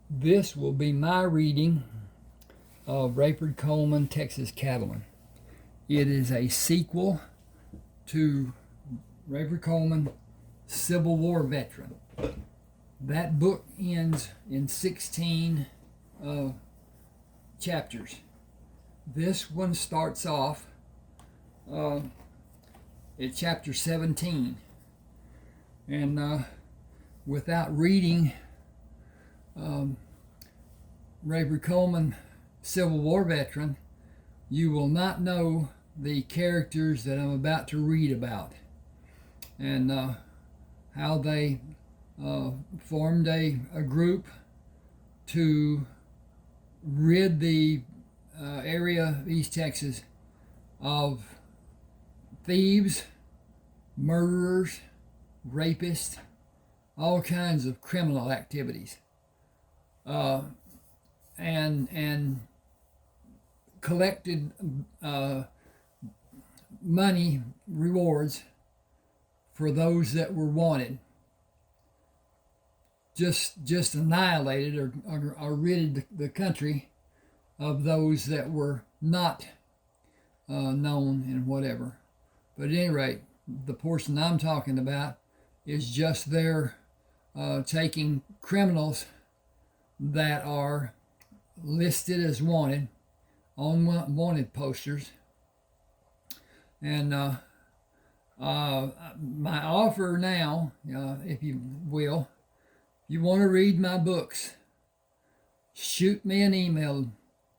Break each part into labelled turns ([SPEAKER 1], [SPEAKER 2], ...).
[SPEAKER 1] This will be my reading of Rayford Coleman Texas Cattleman. It is a sequel to Rayford Coleman, Civil War veteran. That book ends in 16 chapters. This one starts off at chapter 17. And without reading Rayford Coleman, Civil War veteran, you will not know the characters that I'm about to read about, and how they formed a group to rid the area of East Texas of thieves, murderers, rapists, all kinds of criminal activities, and collected money rewards for those that were wanted. Just annihilated or rid the country of those that were not known and whatever. But at any rate, the portion I'm talking about is just their taking criminals that are listed as wanted on wanted posters. And my offer now, if you will, if you want to read my books, shoot me an email.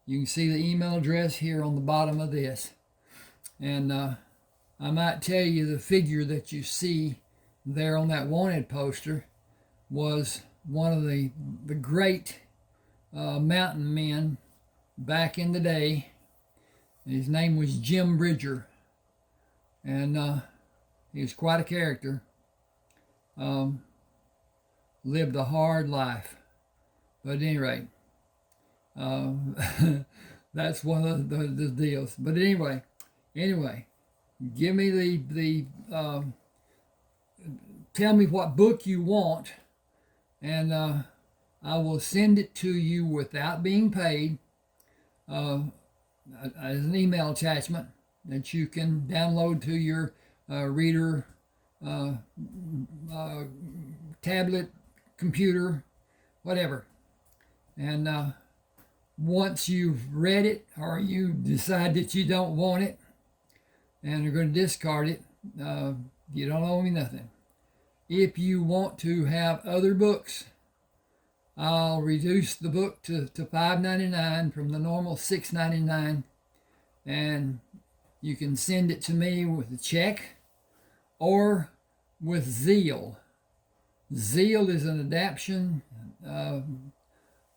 [SPEAKER 1] You can see the email address here on the bottom of this. And I might tell you the figure that you see there on that wanted poster was one of the great mountain men back in the day. His name was Jim Bridger, and he was quite a character. Lived a hard life, but at any rate, that's one of the deals. But anyway, give me the tell me what book you want, and I will send it to you without being paid, as an email attachment that you can download to your reader, tablet, computer, whatever. And once you've read it, or you decide that you don't want it and are going to discard it, you don't owe me nothing. If you want to have other books, I'll reduce the book to $5.99 from the normal $6.99, and you can send it to me with a check or with Zeal. Zeal is an adaptation,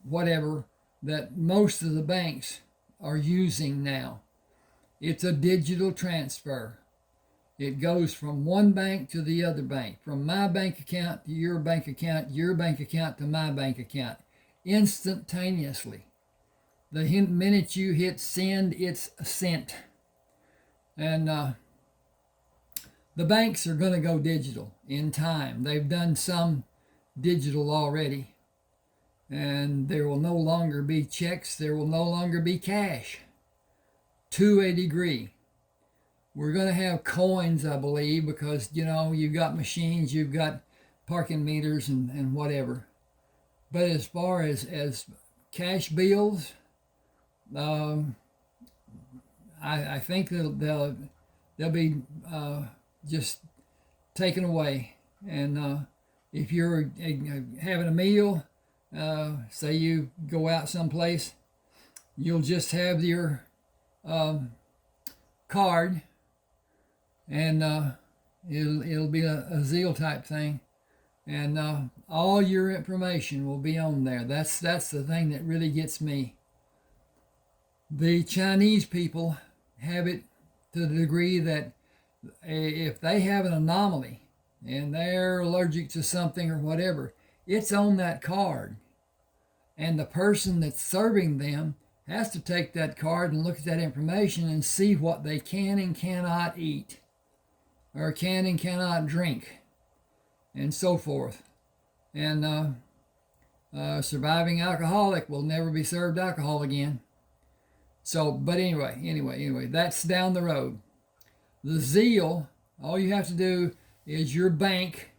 [SPEAKER 1] whatever, that most of the banks are using now. It's a digital transfer. It goes from one bank to the other bank, from my bank account to your bank account, your bank account to my bank account, instantaneously. The minute you hit send, it's sent. And the banks are going to go digital in time. They've done some digital already. And there will no longer be checks. There will no longer be cash, to a degree. We're going to have coins, I believe, because, you've got machines, you've got parking meters and whatever. But as far as cash bills, I think they'll be just taken away. And if you're having a meal, say you go out someplace, you'll just have your card, and it'll be a Zeal type thing, and all your information will be on there. That's the thing that really gets me. The Chinese people have it to the degree that if they have an anomaly and they're allergic to something or whatever, it's on that card, and the person that's serving them has to take that card and look at that information and see what they can and cannot eat, or can and cannot drink, and so forth. And Surviving alcoholic will never be served alcohol again. So, but anyway, that's down the road. The zeal, all you have to do is your bank.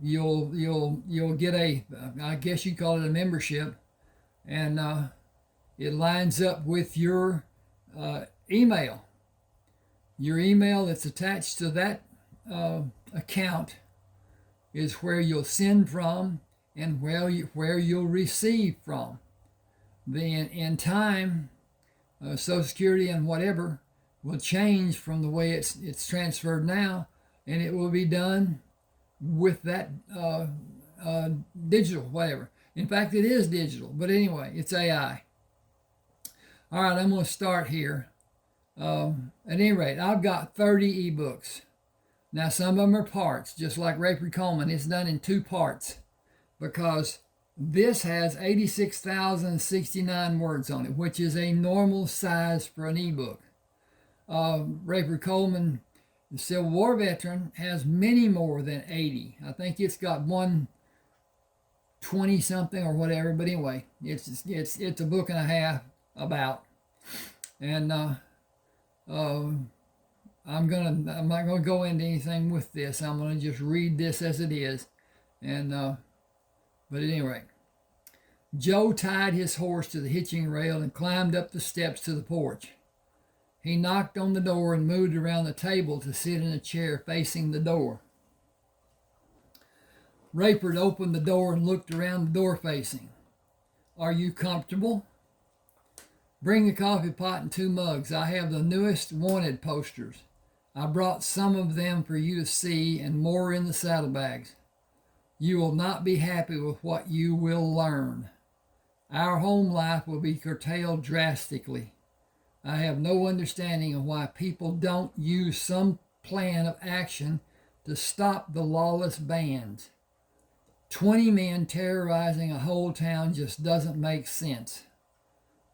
[SPEAKER 1] You'll get a, I guess you call it a membership, and it lines up with your email. Your email that's attached to that account is where you'll send from and where you'll receive from. Then in time, Social Security and whatever will change from the way it's transferred now, and it will be done with that digital, whatever. In fact, it is digital, but anyway, it's AI. All right, I'm going to start here. At any rate, I've got 30 ebooks. Now, some of them are parts, just like Rayford Coleman. It's done in 2 parts because this has 86,069 words on it, which is a normal size for an ebook. Rayford Coleman, the Civil War veteran, has many more than 80. I think it's got 120 something or whatever, but anyway, it's a book and a half about. And I'm not gonna go into anything with this. I'm gonna just read this as it is. And but at any rate, Joe tied his horse to the hitching rail and climbed up the steps to the porch. He knocked on the door and moved around the table to sit in a chair facing the door. Rayford opened the door and looked around the door facing. "Are you comfortable? Bring a coffee pot and 2 mugs. I have the newest wanted posters. I brought some of them for you to see and more in the saddlebags. You will not be happy with what you will learn. Our home life will be curtailed drastically. I have no understanding of why people don't use some plan of action to stop the lawless bands. 20 men terrorizing a whole town just doesn't make sense.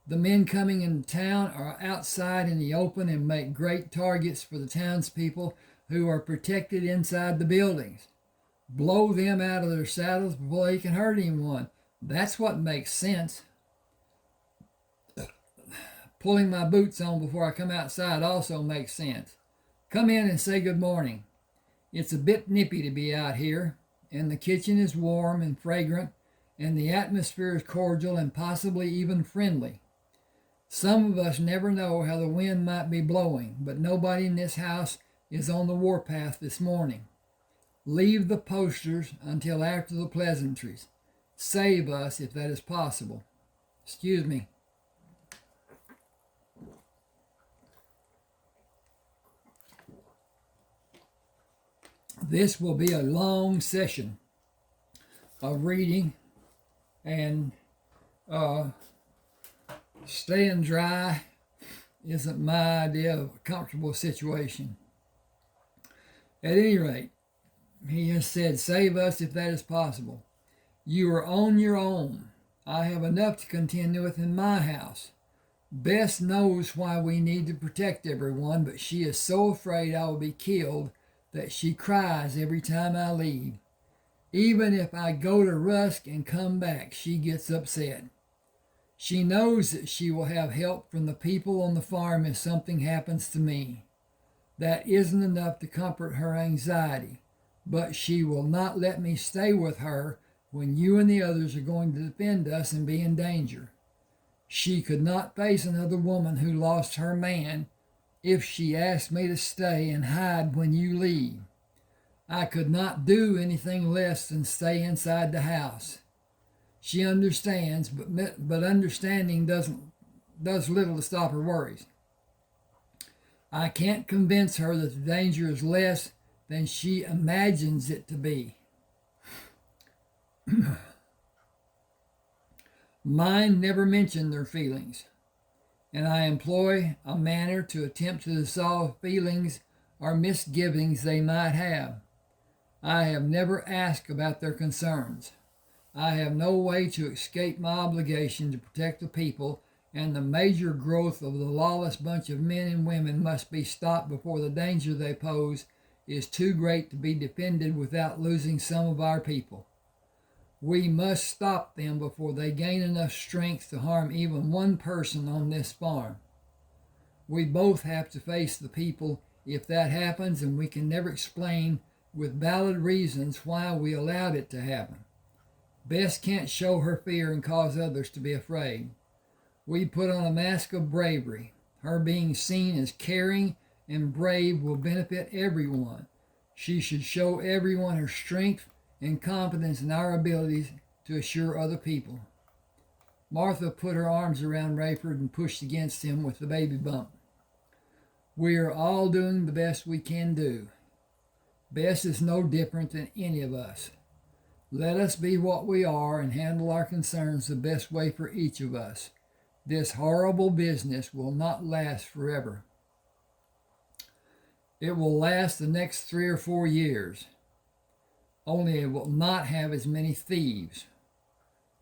[SPEAKER 1] The men coming into town are outside in the open and make great targets for the townspeople who are protected inside the buildings. Blow them out of their saddles before they can hurt anyone. That's what makes sense. Pulling my boots on before I come outside also makes sense. Come in and say good morning. It's a bit nippy to be out here, and the kitchen is warm and fragrant, and the atmosphere is cordial and possibly even friendly. Some of us never know how the wind might be blowing, but nobody in this house is on the warpath this morning. Leave the posters until after the pleasantries. Save us if that is possible." Excuse me. This will be a long session of reading, and staying dry isn't my idea of a comfortable situation. At any rate, he has said, "Save us if that is possible. You are on your own. I have enough to contend with in my house. Bess knows why we need to protect everyone, but she is so afraid I will be killed that she cries every time I leave. Even if I go to Rusk and come back, she gets upset. She knows that she will have help from the people on the farm if something happens to me. That isn't enough to comfort her anxiety, but she will not let me stay with her when you and the others are going to defend us and be in danger. She could not face another woman who lost her man if she asked me to stay and hide when you leave. I could not do anything less than stay inside the house. She understands, but understanding does little to stop her worries. I can't convince her that the danger is less than she imagines it to be. Mine never mention their feelings, and I employ a manner to attempt to dissolve feelings or misgivings they might have. I have never asked about their concerns. I have no way to escape my obligation to protect the people, and the major growth of the lawless bunch of men and women must be stopped before the danger they pose is too great to be defended without losing some of our people. We must stop them before they gain enough strength to harm even one person on this farm. We both have to face the people if that happens, and we can never explain with valid reasons why we allowed it to happen. Bess can't show her fear and cause others to be afraid. We put on a mask of bravery. Her being seen as caring and brave will benefit everyone. She should show everyone her strength and confidence in our abilities to assure other people. Martha put her arms around Rayford and pushed against him with the baby bump. We are all doing the best we can do. Bess is no different than any of us. Let us be what we are and handle our concerns the best way for each of us. This horrible business will not last forever. It will last the next 3 or 4 years. Only it will not have as many thieves.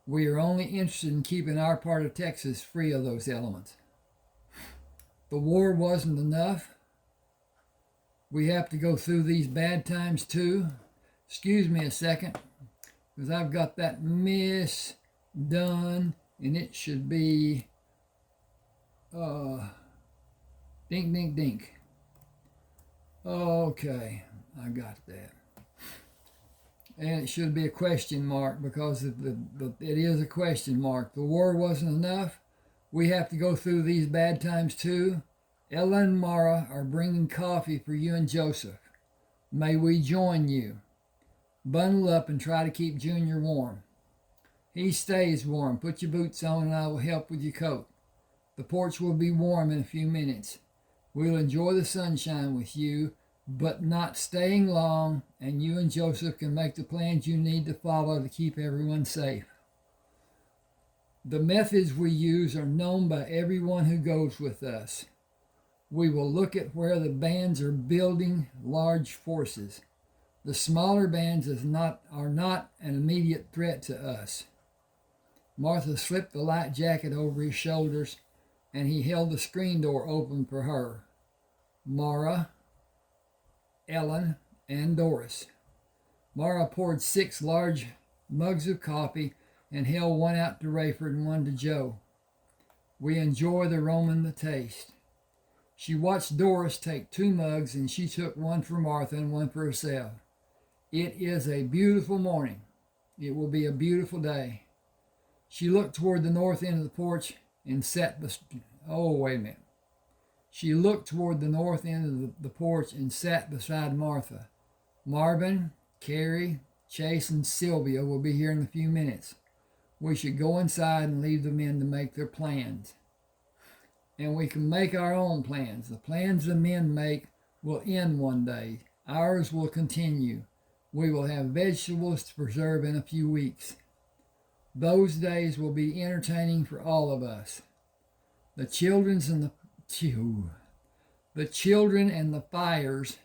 [SPEAKER 1] We are only interested in keeping our part of Texas free of those elements. The war wasn't enough. We have to go through these bad times too. Excuse me a second, because I've got that miss done, and it should be dink, dink, dink. Okay, I got that. And it should be a question mark because it is a question mark. The war wasn't enough. We have to go through these bad times too. Ella and Mara are bringing coffee for you and Joseph. May we join you. Bundle up and try to keep Junior warm. He stays warm. Put your boots on and I will help with your coat. The porch will be warm in a few minutes. We'll enjoy the sunshine with you, but not staying long, and you and Joseph can make the plans you need to follow to keep everyone safe. The methods we use are known by everyone who goes with us. We will look at where the bands are building large forces. The smaller bands are not an immediate threat to us. Martha slipped the light jacket over his shoulders, and he held the screen door open for her, Mara, Ellen, and Doris. Mara poured 6 large mugs of coffee and held one out to Rayford and one to Joe. We enjoy the aroma and the taste. She watched Doris take 2 mugs, and she took one for Martha and one for herself. It is a beautiful morning. It will be a beautiful day. She looked toward the north end of the porch and sat She looked toward the north end of the porch and sat beside Martha. Marvin, Carrie, Chase, and Sylvia will be here in a few minutes. We should go inside and leave the men to make their plans. And we can make our own plans. The plans the men make will end one day. Ours will continue. We will have vegetables to preserve in a few weeks. Those days will be entertaining for all of us. The children and the fires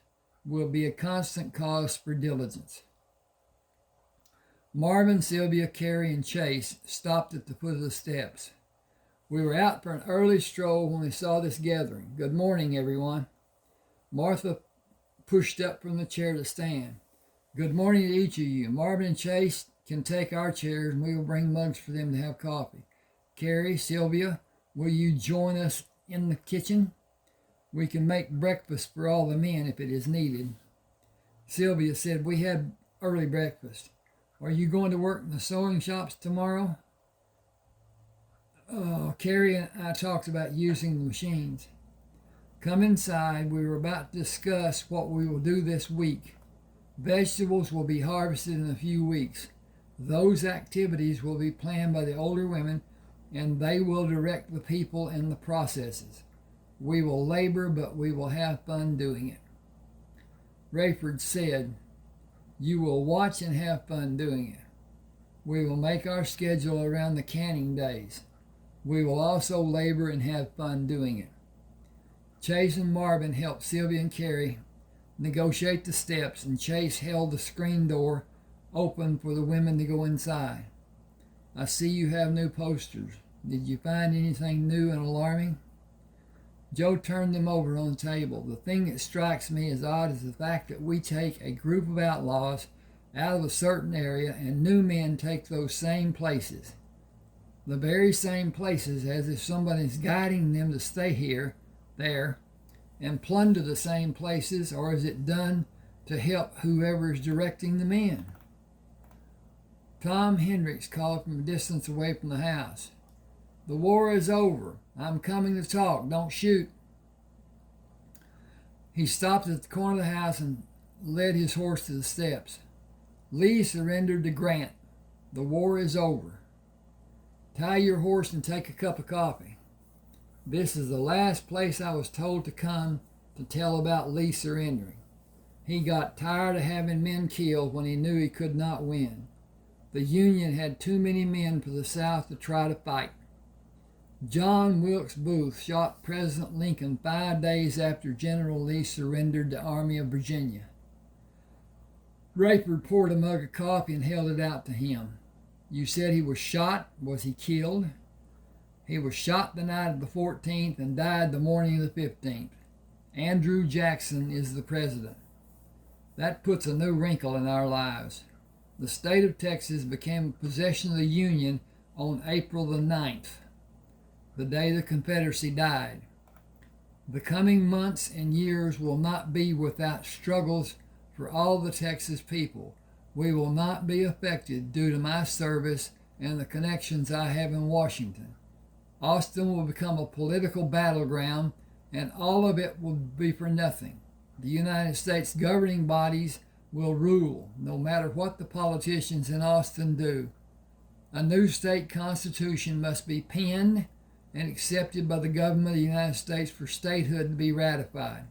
[SPEAKER 1] will be a constant cause for diligence. Marvin, Sylvia, Carrie, and Chase stopped at the foot of the steps. We were out for an early stroll when we saw this gathering. Good morning, everyone. Martha pushed up from the chair to stand. Good morning to each of you. Marvin and Chase can take our chairs, and we will bring mugs for them to have coffee. Carrie, Sylvia, will you join us in the kitchen? We can make breakfast for all the men if it is needed. Sylvia said, we had early breakfast. Are you going to work in the sewing shops tomorrow? Carrie and I talked about using the machines. Come inside. We were about to discuss what we will do this week. Vegetables will be harvested in a few weeks. Those activities will be planned by the older women, and they will direct the people in the processes. We will labor, but we will have fun doing it. Rayford said, you will watch and have fun doing it. We will make our schedule around the canning days. We will also labor and have fun doing it. Chase and Marvin helped Sylvia and Carrie negotiate the steps, and Chase held the screen door open for the women to go inside. I see you have new posters. Did you find anything new and alarming? Joe turned them over on the table. The thing that strikes me as odd is the fact that we take a group of outlaws out of a certain area, and new men take those same places. The very same places, as if somebody's guiding them to stay there, and plunder the same places, or is it done to help whoever is directing the men? Tom Hendricks called from a distance away from the house. "The war is over. I'm coming to talk. Don't shoot." He stopped at the corner of the house and led his horse to the steps. "Lee surrendered to Grant. The war is over. Tie your horse and take a cup of coffee. This is the last place I was told to come to tell about Lee surrendering. He got tired of having men killed when he knew he could not win. The Union had too many men for the South to try to fight. John Wilkes Booth shot President Lincoln 5 days after General Lee surrendered the Army of Virginia." Rayford poured a mug of coffee and held it out to him. "You said he was shot. Was he killed?" "He was shot the night of the 14th and died the morning of the 15th. Andrew Jackson is the president. That puts a new wrinkle in our lives. The state of Texas became a possession of the Union on April the 9th, the day the Confederacy died. The coming months and years will not be without struggles for all the Texas people. We will not be affected due to my service and the connections I have in Washington. Austin will become a political battleground, and all of it will be for nothing. The United States governing bodies will rule, no matter what the politicians in Austin do. A new state constitution must be penned and accepted by the government of the United States for statehood to be ratified.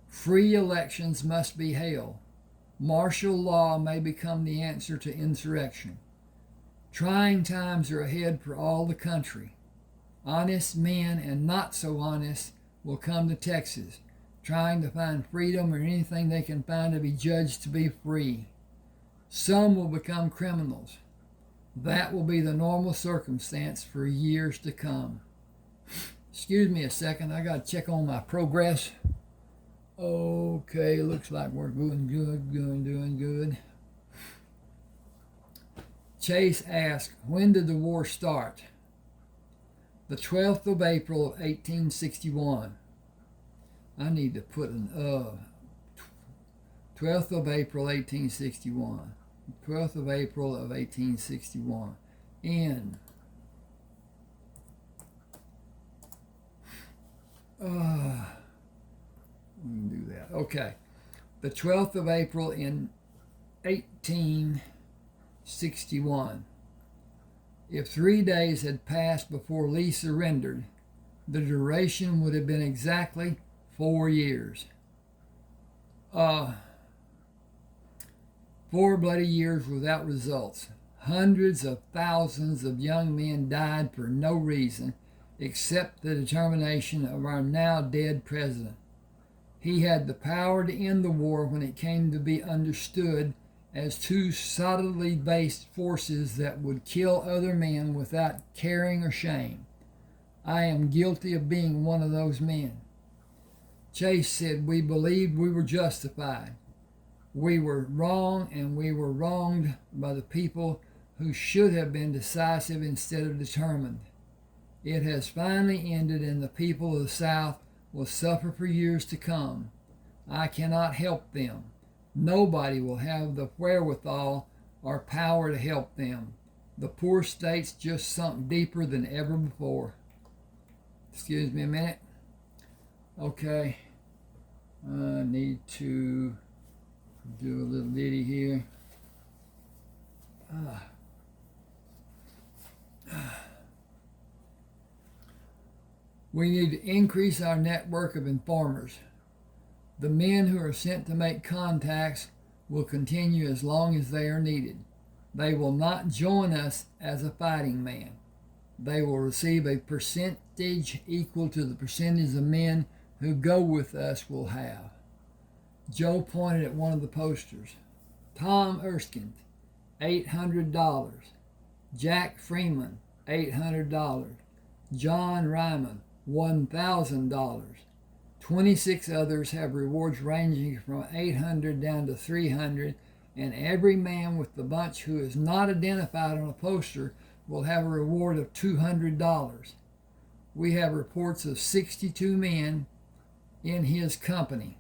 [SPEAKER 1] Free elections must be held. Martial law may become the answer to insurrection. Trying times are ahead for all the country. Honest men and not so honest will come to Texas, trying to find freedom or anything they can find to be judged to be free. Some will become criminals. That will be the normal circumstance for years to come." Excuse me a second, I got to check on my progress. Okay, looks like we're doing good. Chase asked, "When did the war start?" "The 12th of April of 1861. I need to put an 12th of April 1861. 12th of April of 1861. In. We can do that. Okay. The 12th of April in 1861. If 3 days had passed before Lee surrendered, the duration would have been exactly 4 years. 4 bloody years without results. Hundreds of thousands of young men died for no reason except the determination of our now dead president. He had the power to end the war when it came to be understood as two solidly based forces that would kill other men without caring or shame. I am guilty of being one of those men." Chase said, "We believed we were justified. We were wrong, and we were wronged by the people who should have been decisive instead of determined. It has finally ended, and the people of the South will suffer for years to come. I cannot help them. Nobody will have the wherewithal or power to help them. The poor state's just sunk deeper than ever before." Excuse me a minute. Okay. I need to do a little ditty here. We need to increase our network of informers. The men who are sent to make contacts will continue as long as they are needed. They will not join us as a fighting man. They will receive a percentage equal to the percentage of men who go with us will have. Joe pointed at one of the posters. Tom Erskine, $800. Jack Freeman, $800. John Ryman, $1,000. 26 others have rewards ranging from $800 down to $300, and every man with the bunch who is not identified on a poster will have a reward of $200. We have reports of 62 men in his company.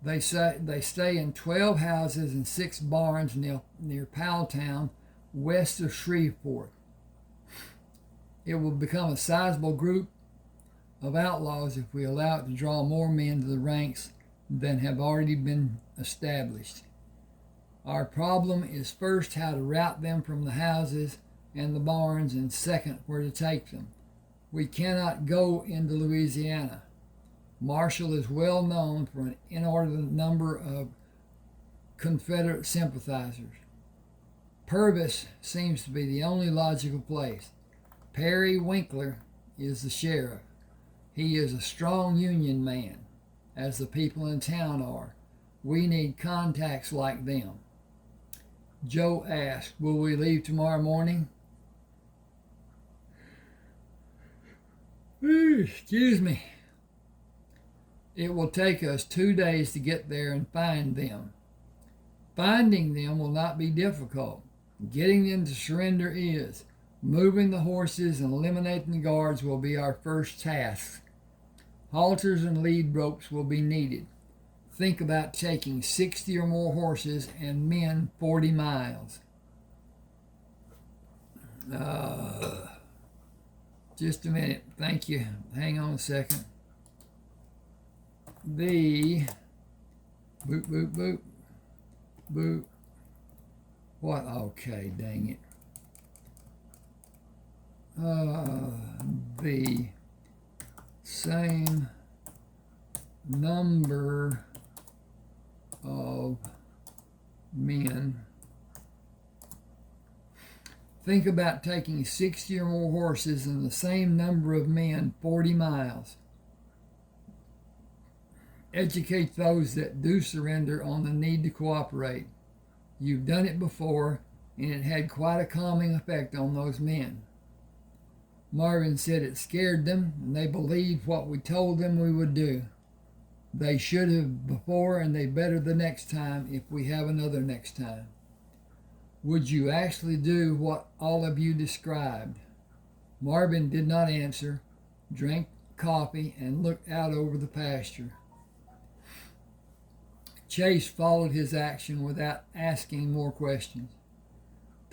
[SPEAKER 1] They stay in 12 houses and 6 barns near Powelltown, west of Shreveport. It will become a sizable group of outlaws if we allow it to draw more men to the ranks than have already been established. Our problem is first how to route them from the houses and the barns, and second, where to take them. We cannot go into Louisiana. Marshall is well known for an inordinate number of Confederate sympathizers. Purvis seems to be the only logical place. Perry Winkler is the sheriff. He is a strong Union man, as the people in town are. We need contacts like them. Joe asked, will we leave tomorrow morning? Excuse me. It will take us 2 days to get there and find them. Finding them will not be difficult. Getting them to surrender is. Moving the horses and eliminating the guards will be our first task. Halters and lead ropes will be needed. Think about taking 60 or more horses and men 40 miles. Just a minute. Thank you. Hang on a second. Boop, boop, boop, boop. What? Okay, dang it. The same number of men. Think about taking 60 or more horses and the same number of men 40 miles. Educate those that do surrender on the need to cooperate. You've done it before, and it had quite a calming effect on those men. Marvin said it scared them, and they believed what we told them we would do. They should have before, and they better the next time if we have another next time. Would you actually do what all of you described? Marvin did not answer, drank coffee, and looked out over the pasture. Chase followed his action without asking more questions.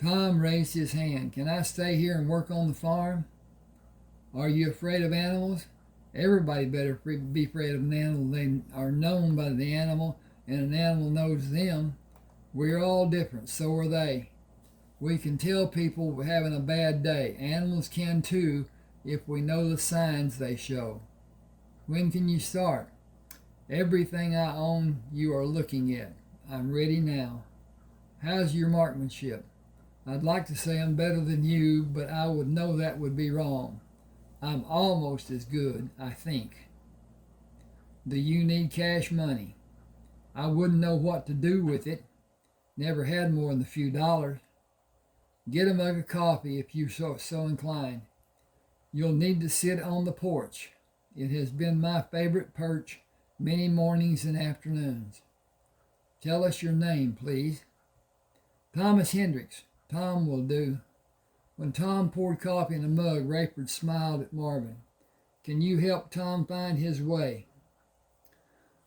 [SPEAKER 1] Tom raised his hand. Can I stay here and work on the farm? Are you afraid of animals? Everybody better be afraid of an animal. They are known by the animal, and an animal knows them. We're all different, so are they. We can tell people we're having a bad day. Animals can too, if we know the signs they show. When can you start? Everything I own you are looking at. I'm ready now. How's your marksmanship? I'd like to say I'm better than you, but I would know that would be wrong. I'm almost as good, I think. Do you need cash money? I wouldn't know what to do with it. Never had more than a few dollars. Get a mug of coffee if you're so inclined. You'll need to sit on the porch. It has been my favorite perch many mornings and afternoons. Tell us your name, please. Thomas Hendricks. Tom will do. When Tom poured coffee in a mug, Rayford smiled at Marvin. Can you help Tom find his way?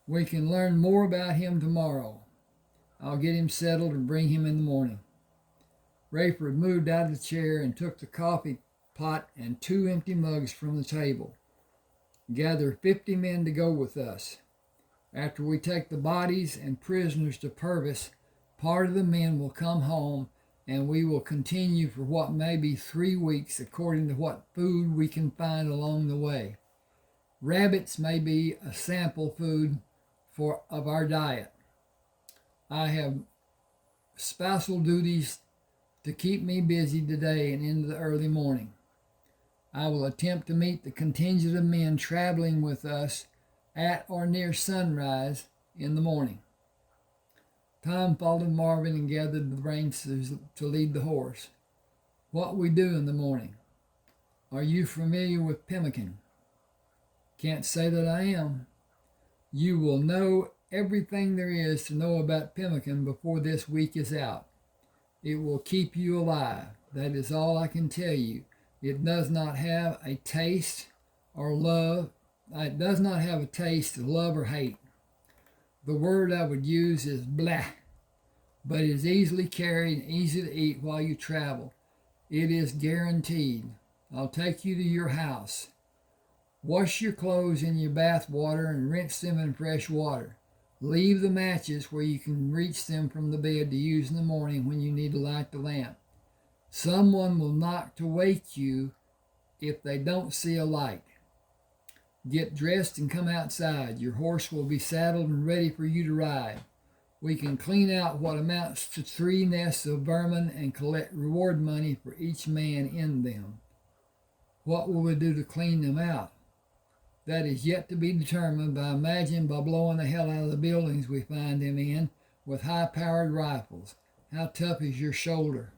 [SPEAKER 1] We can learn more about him tomorrow. I'll get him settled and bring him in the morning. Rayford moved out of the chair and took the coffee pot and 2 empty mugs from the table. Gather 50 men to go with us. After we take the bodies and prisoners to Purvis, part of the men will come home, and we will continue for what may be 3 weeks according to what food we can find along the way. Rabbits may be a sample food of our diet. I have spousal duties to keep me busy today and into the early morning. I will attempt to meet the contingent of men traveling with us at or near sunrise in the morning. Tom followed Marvin and gathered the reins to lead the horse. What we do in the morning? Are you familiar with pemmican? Can't say that I am. You will know everything there is to know about pemmican before this week is out. It will keep you alive. That is all I can tell you. It does not have a taste or love. It does not have a taste of love or hate. The word I would use is blah, but it is easily carried and easy to eat while you travel. It is guaranteed. I'll take you to your house. Wash your clothes in your bath water and rinse them in fresh water. Leave the matches where you can reach them from the bed to use in the morning when you need to light the lamp. Someone will knock to wake you if they don't see a light. Get dressed and come outside. Your horse will be saddled and ready for you to ride. We can clean out what amounts to 3 nests of vermin and collect reward money for each man in them. What will we do to clean them out? That is yet to be determined, but I imagine by blowing the hell out of the buildings we find them in with high-powered rifles. How tough is your shoulder?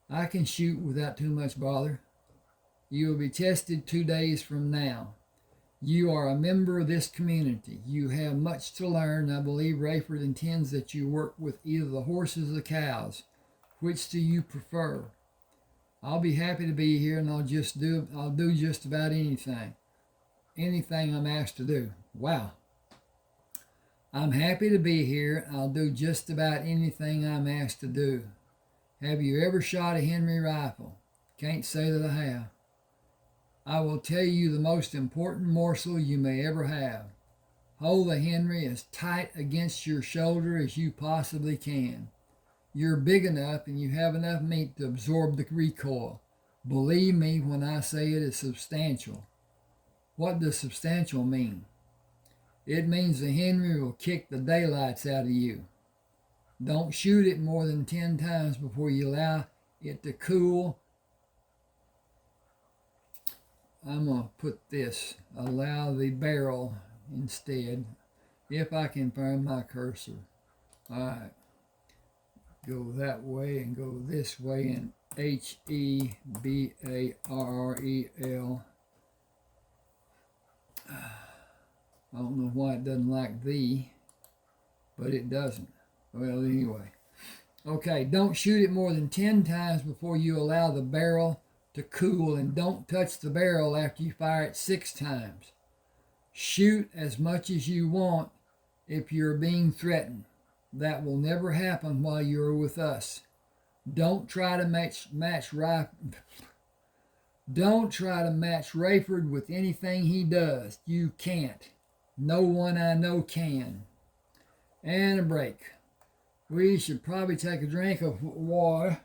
[SPEAKER 1] I can shoot without too much bother. You will be tested 2 days from now. You are a member of this community. You have much to learn. I believe Rayford intends that you work with either the horses or the cows. Which do you prefer? I'll be happy to be here, and I'll do just about anything. Anything I'm asked to do. Wow. I'm happy to be here. I'll do just about anything I'm asked to do. Have you ever shot a Henry rifle? Can't say that I have. I will tell you the most important morsel you may ever have. Hold the Henry as tight against your shoulder as you possibly can. You're big enough and you have enough meat to absorb the recoil. Believe me when I say it is substantial. What does substantial mean? It means the Henry will kick the daylights out of you. Don't shoot it more than 10 times before you allow it to cool. I'm going to put this, allow the barrel instead, if I can find my cursor. All right, go that way and go this way, and Hebarrel. I don't know why it doesn't like the, but it doesn't. Well, anyway. Okay, don't shoot it more than 10 times before you allow the barrel to cool, and don't touch the barrel after you fire it 6 times. Shoot as much as you want if you're being threatened. That will never happen while you're with us. Don't try to match Rayford with anything he does. You can't. No one I know can. And a break. We should probably take a drink of water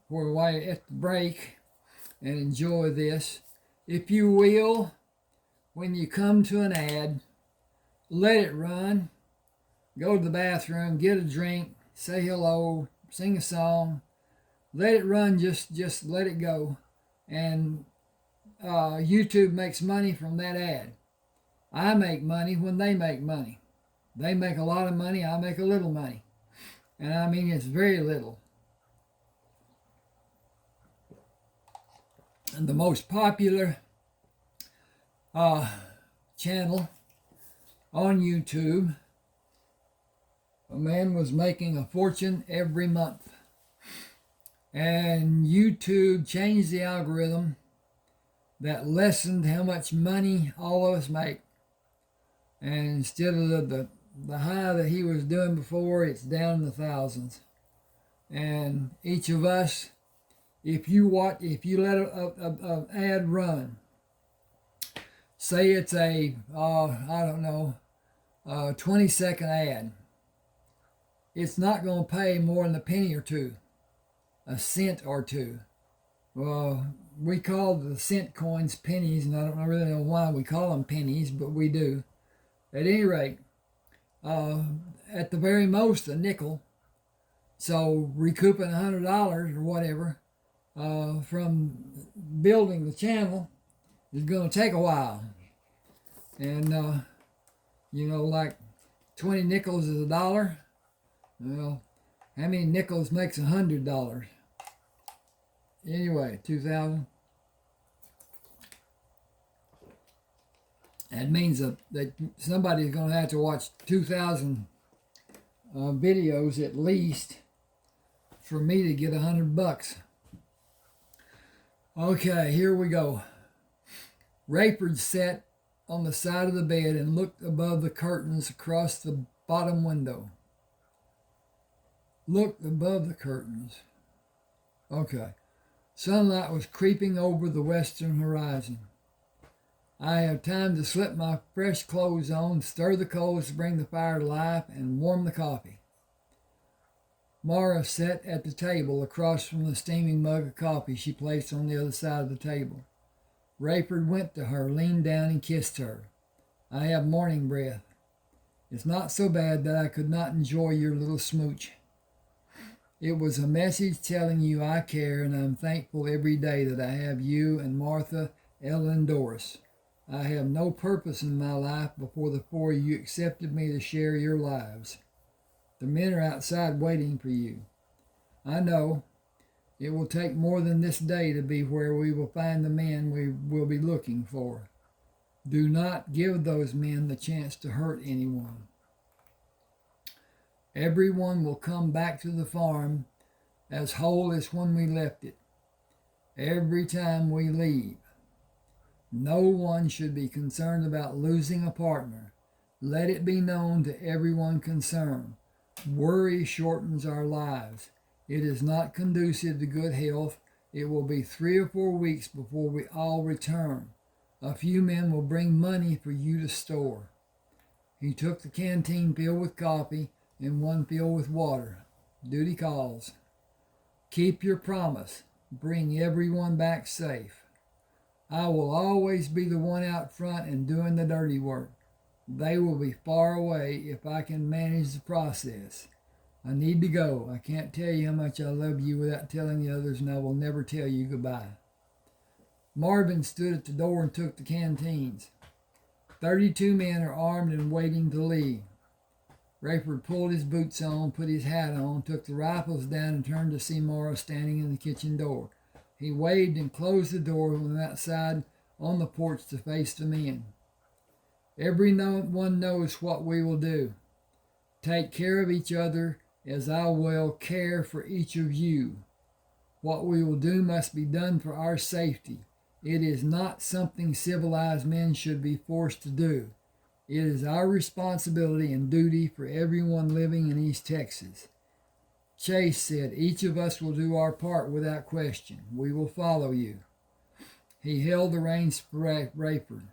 [SPEAKER 1] while we're at the break and enjoy this. If you will, when you come to an ad, let it run. Go to the bathroom, get a drink, say hello, sing a song. Let it run, just let it go. And YouTube makes money from that ad. I make money when they make money. They make a lot of money, I make a little money. And I mean, it's very little. And the most popular channel on YouTube, a man was making a fortune every month. And YouTube changed the algorithm that lessened how much money all of us make. And instead of the high that he was doing before, it's down in the thousands. And each of us, if you let an ad run, say it's a 20-second ad, it's not going to pay more than a penny or two, a cent or two. Well, we call the cent coins pennies, and I don't really know why we call them pennies, but we do. At any rate, at the very most, a nickel. So recouping $100 or whatever from building the channel is going to take a while. And, like 20 nickels is $1. Well, how many nickels makes $100? Anyway, 2,000. That means that somebody's going to have to watch 2,000 videos at least for me to get $100. Okay, here we go. Rayford sat on the side of the bed and looked above the curtains across the bottom window. Looked above the curtains. Okay. Sunlight was creeping over the western horizon. I have time to slip my fresh clothes on, stir the coals to bring the fire to life, and warm the coffee. Mara sat at the table across from the steaming mug of coffee she placed on the other side of the table. Rayford went to her, leaned down, and kissed her. I have morning breath. It's not so bad that I could not enjoy your little smooch. It was a message telling you I care, and I'm thankful every day that I have you and Martha, Ellen, and Doris. I have no purpose in my life before the four of you accepted me to share your lives. The men are outside waiting for you. I know it will take more than this day to be where we will find the men we will be looking for. Do not give those men the chance to hurt anyone. Everyone will come back to the farm as whole as when we left it. Every time we leave. No one should be concerned about losing a partner. Let it be known to everyone concerned. Worry shortens our lives. It is not conducive to good health. It will be 3 or 4 weeks before we all return. A few men will bring money for you to store. He took the canteen filled with coffee and one filled with water. Duty calls. Keep your promise. Bring everyone back safe. I will always be the one out front and doing the dirty work. They will be far away if I can manage the process. I need to go. I can't tell you how much I love you without telling the others, and I will never tell you goodbye. Marvin stood at the door and took the canteens. 32 men are armed and waiting to leave. Rayford pulled his boots on, put his hat on, took the rifles down, and turned to see Mara standing in the kitchen door. He waved and closed the door and went outside on the porch to face the men. Everyone knows what we will do. Take care of each other as I will care for each of you. What we will do must be done for our safety. It is not something civilized men should be forced to do. It is our responsibility and duty for everyone living in East Texas. Chase said, each of us will do our part without question. We will follow you. He held the reins for Rayford.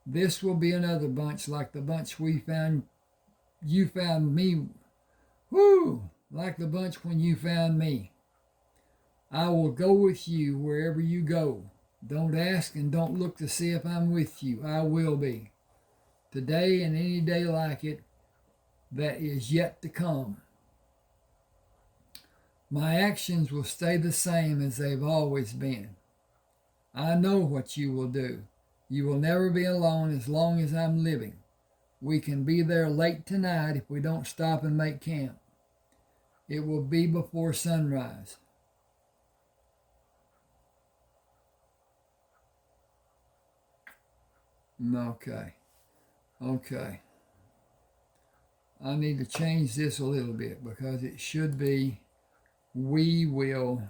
[SPEAKER 1] This will be another bunch like the bunch you found me. Whoo! Like the bunch when you found me. I will go with you wherever you go. Don't ask and don't look to see if I'm with you. I will be. Today and any day like it that is yet to come. My actions will stay the same as they've always been. I know what you will do. You will never be alone as long as I'm living. We can be there late tonight if we don't stop and make camp. It will be before sunrise. Okay. I need to change this a little bit because it should be we will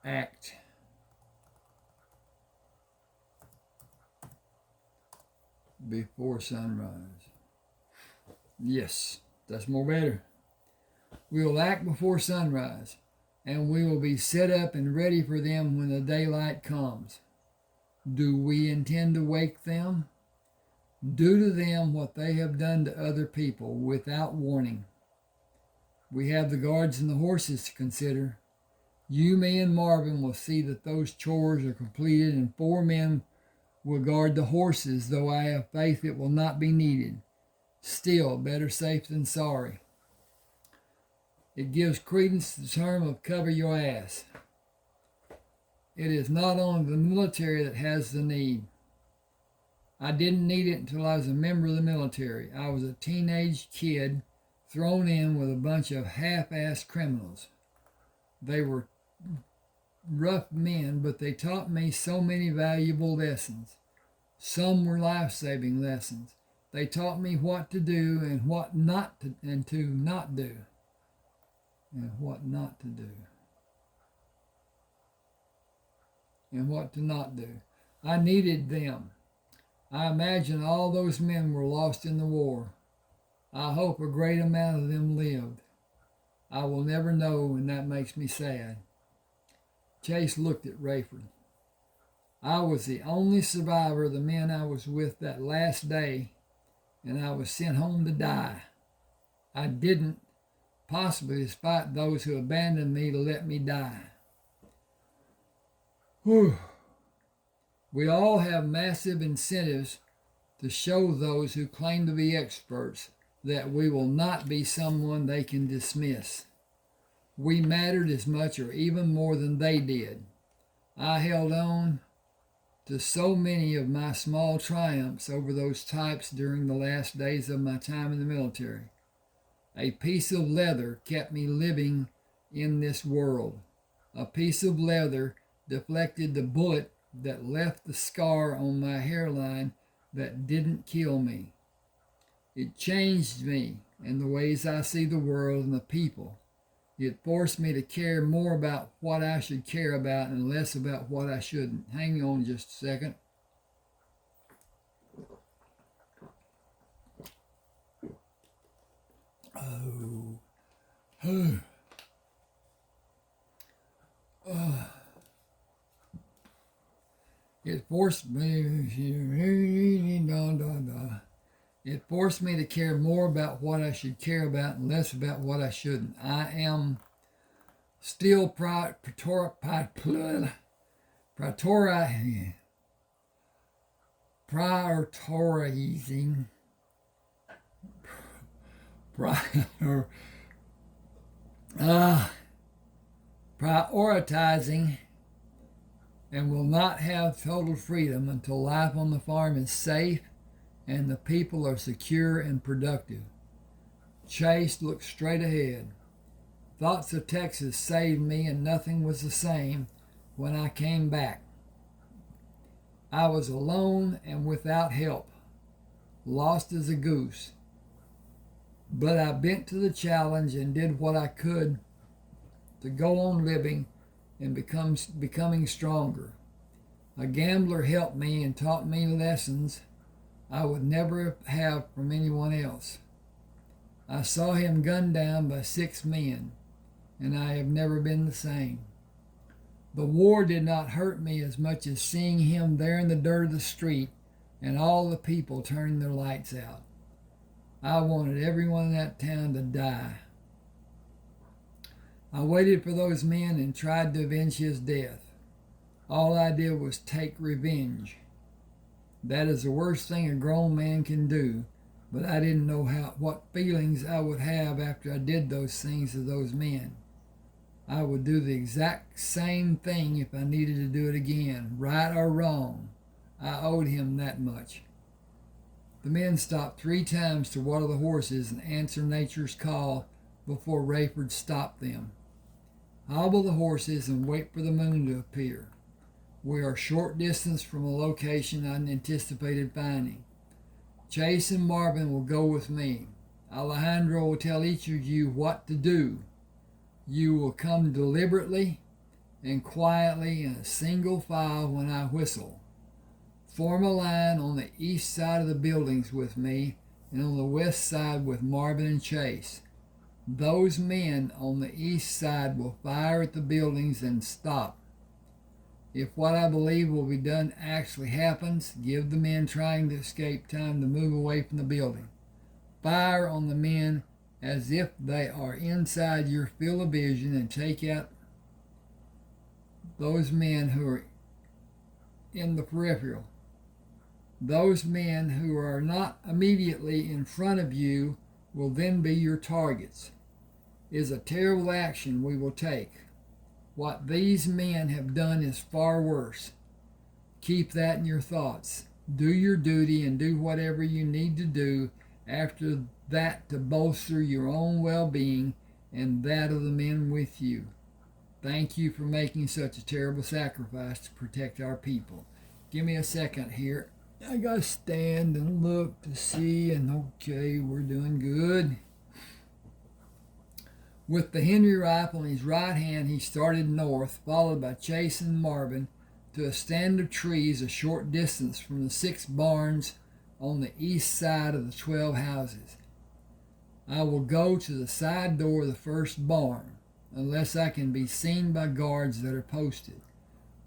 [SPEAKER 1] act before sunrise. Yes, that's more better. We will act before sunrise, and we will be set up and ready for them when the daylight comes. Do we intend to wake them? Do to them what they have done to other people without warning. We have the guards and the horses to consider. You, me, and Marvin will see that those chores are completed, and 4 men will guard the horses, though I have faith it will not be needed. Still, better safe than sorry. It gives credence to the term of cover your ass. It is not only the military that has the need. I didn't need it until I was a member of the military. I was a teenage kid thrown in with a bunch of half-assed criminals. They were rough men, but they taught me so many valuable lessons. Some were life-saving lessons. They taught me what to do and what not to, and to not do. And what not to do. And what to not do. I needed them. I imagine all those men were lost in the war. I hope a great amount of them lived. I will never know, and that makes me sad. Chase looked at Rayford. I was the only survivor of the men I was with that last day, and I was sent home to die. I didn't, possibly despite those who abandoned me to let me die. Whew. We all have massive incentives to show those who claim to be experts that we will not be someone they can dismiss. We mattered as much or even more than they did. I held on to so many of my small triumphs over those types during the last days of my time in the military. A piece of leather kept me living in this world. A piece of leather deflected the bullet that left the scar on my hairline that didn't kill me. It changed me and the ways I see the world and the people. It forced me to care more about what I should care about and less about what I shouldn't. Hang on just a second. It forced me. It forced me to care more about what I should care about and less about what I shouldn't. I am still prioritizing and will not have total freedom until life on the farm is safe and the people are secure and productive. Chase looked straight ahead. Thoughts of Texas saved me, and nothing was the same when I came back. I was alone and without help, lost as a goose. But I bent to the challenge and did what I could to go on living and becoming stronger. A gambler helped me and taught me lessons I would never have from anyone else. I saw him gunned down by 6 men, and I have never been the same. The war did not hurt me as much as seeing him there in the dirt of the street and all the people turning their lights out. I wanted everyone in that town to die. I waited for those men and tried to avenge his death. All I did was take revenge. That is the worst thing a grown man can do, but I didn't know what feelings I would have after I did those things to those men. I would do the exact same thing if I needed to do it again, right or wrong. I owed him that much. The men stopped 3 times to water the horses and answer nature's call before Rayford stopped them. Hobble the horses and wait for the moon to appear. We are a short distance from a location I anticipated finding. Chase and Marvin will go with me. Alejandro will tell each of you what to do. You will come deliberately and quietly in a single file when I whistle. Form a line on the east side of the buildings with me and on the west side with Marvin and Chase. Those men on the east side will fire at the buildings and stop. If what I believe will be done actually happens, give the men trying to escape time to move away from the building. Fire on the men as if they are inside your field of vision and take out those men who are in the peripheral. Those men who are not immediately in front of you will then be your targets. It is a terrible action we will take. What these men have done is far worse. Keep that in your thoughts. Do your duty and do whatever you need to do after that to bolster your own well-being and that of the men with you. Thank you for making such a terrible sacrifice to protect our people. Give me a second here. I gotta stand and look to see, and okay, we're doing good. With the Henry rifle in his right hand, he started north, followed by Chase and Marvin, to a stand of trees a short distance from the 6 barns on the east side of the 12 houses. I will go to the side door of the first barn, unless I can be seen by guards that are posted.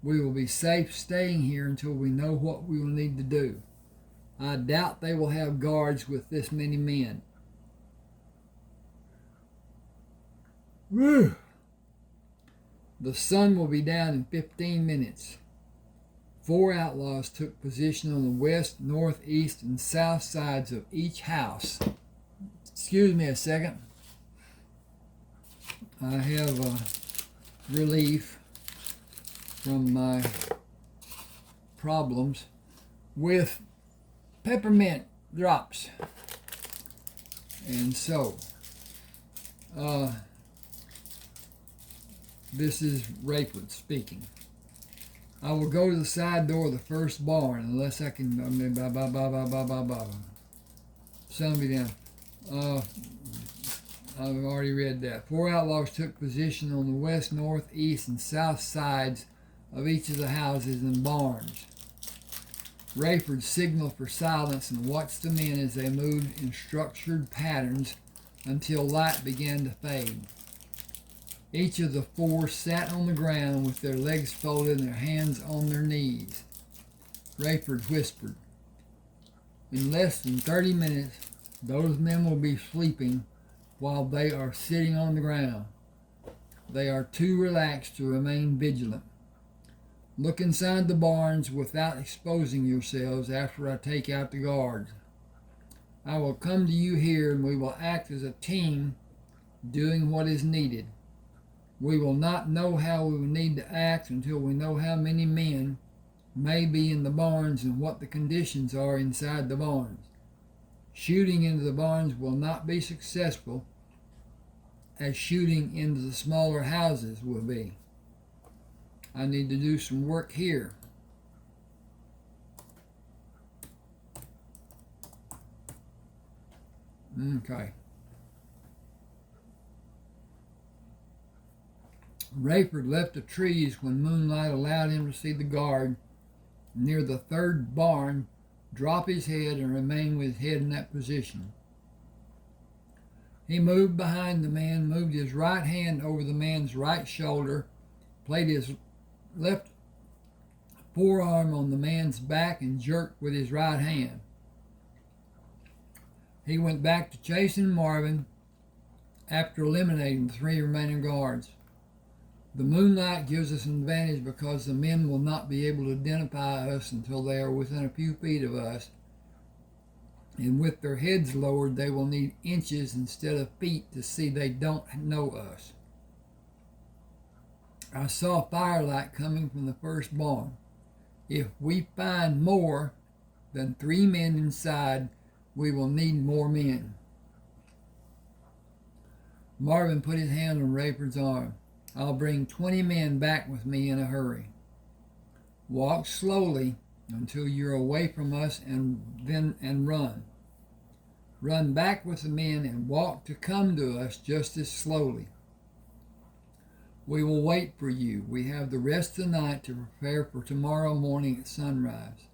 [SPEAKER 1] We will be safe staying here until we know what we will need to do. I doubt they will have guards with this many men. Whew. The sun will be down in 15 minutes. 4 outlaws took position on the west, north, east, and south sides of each house. Excuse me a second. I have relief from my problems with peppermint drops. And so, this is Rayford speaking. I will go to the side door of the first barn unless I can. Sun will be down. I've already read that. 4 outlaws took position on the west, north, east, and south sides of each of the houses and barns. Rayford signaled for silence and watched the men as they moved in structured patterns until light began to fade. Each of the 4 sat on the ground with their legs folded and their hands on their knees. Rayford whispered, "In less than 30 minutes, those men will be sleeping while they are sitting on the ground. They are too relaxed to remain vigilant. Look inside the barns without exposing yourselves after I take out the guards. I will come to you here and we will act as a team doing what is needed. We will not know how we will need to act until we know how many men may be in the barns and what the conditions are inside the barns. Shooting into the barns will not be successful as shooting into the smaller houses will be. I need to do some work here." Okay. Rayford left the trees when moonlight allowed him to see the guard near the 3rd barn drop his head and remain with his head in that position. He moved behind the man, moved his right hand over the man's right shoulder, placed his left forearm on the man's back, and jerked with his right hand. He went back to Chase and Marvin after eliminating the 3 remaining guards. The moonlight gives us an advantage because the men will not be able to identify us until they are within a few feet of us, and with their heads lowered, they will need inches instead of feet to see they don't know us. I saw firelight coming from the first barn. If we find more than 3 men inside, we will need more men. Marvin put his hand on Rayford's arm. "I'll bring 20 men back with me in a hurry. Walk slowly until you're away from us and run. Run back with the men and walk to come to us just as slowly. We will wait for you. We have the rest of the night to prepare for tomorrow morning at sunrise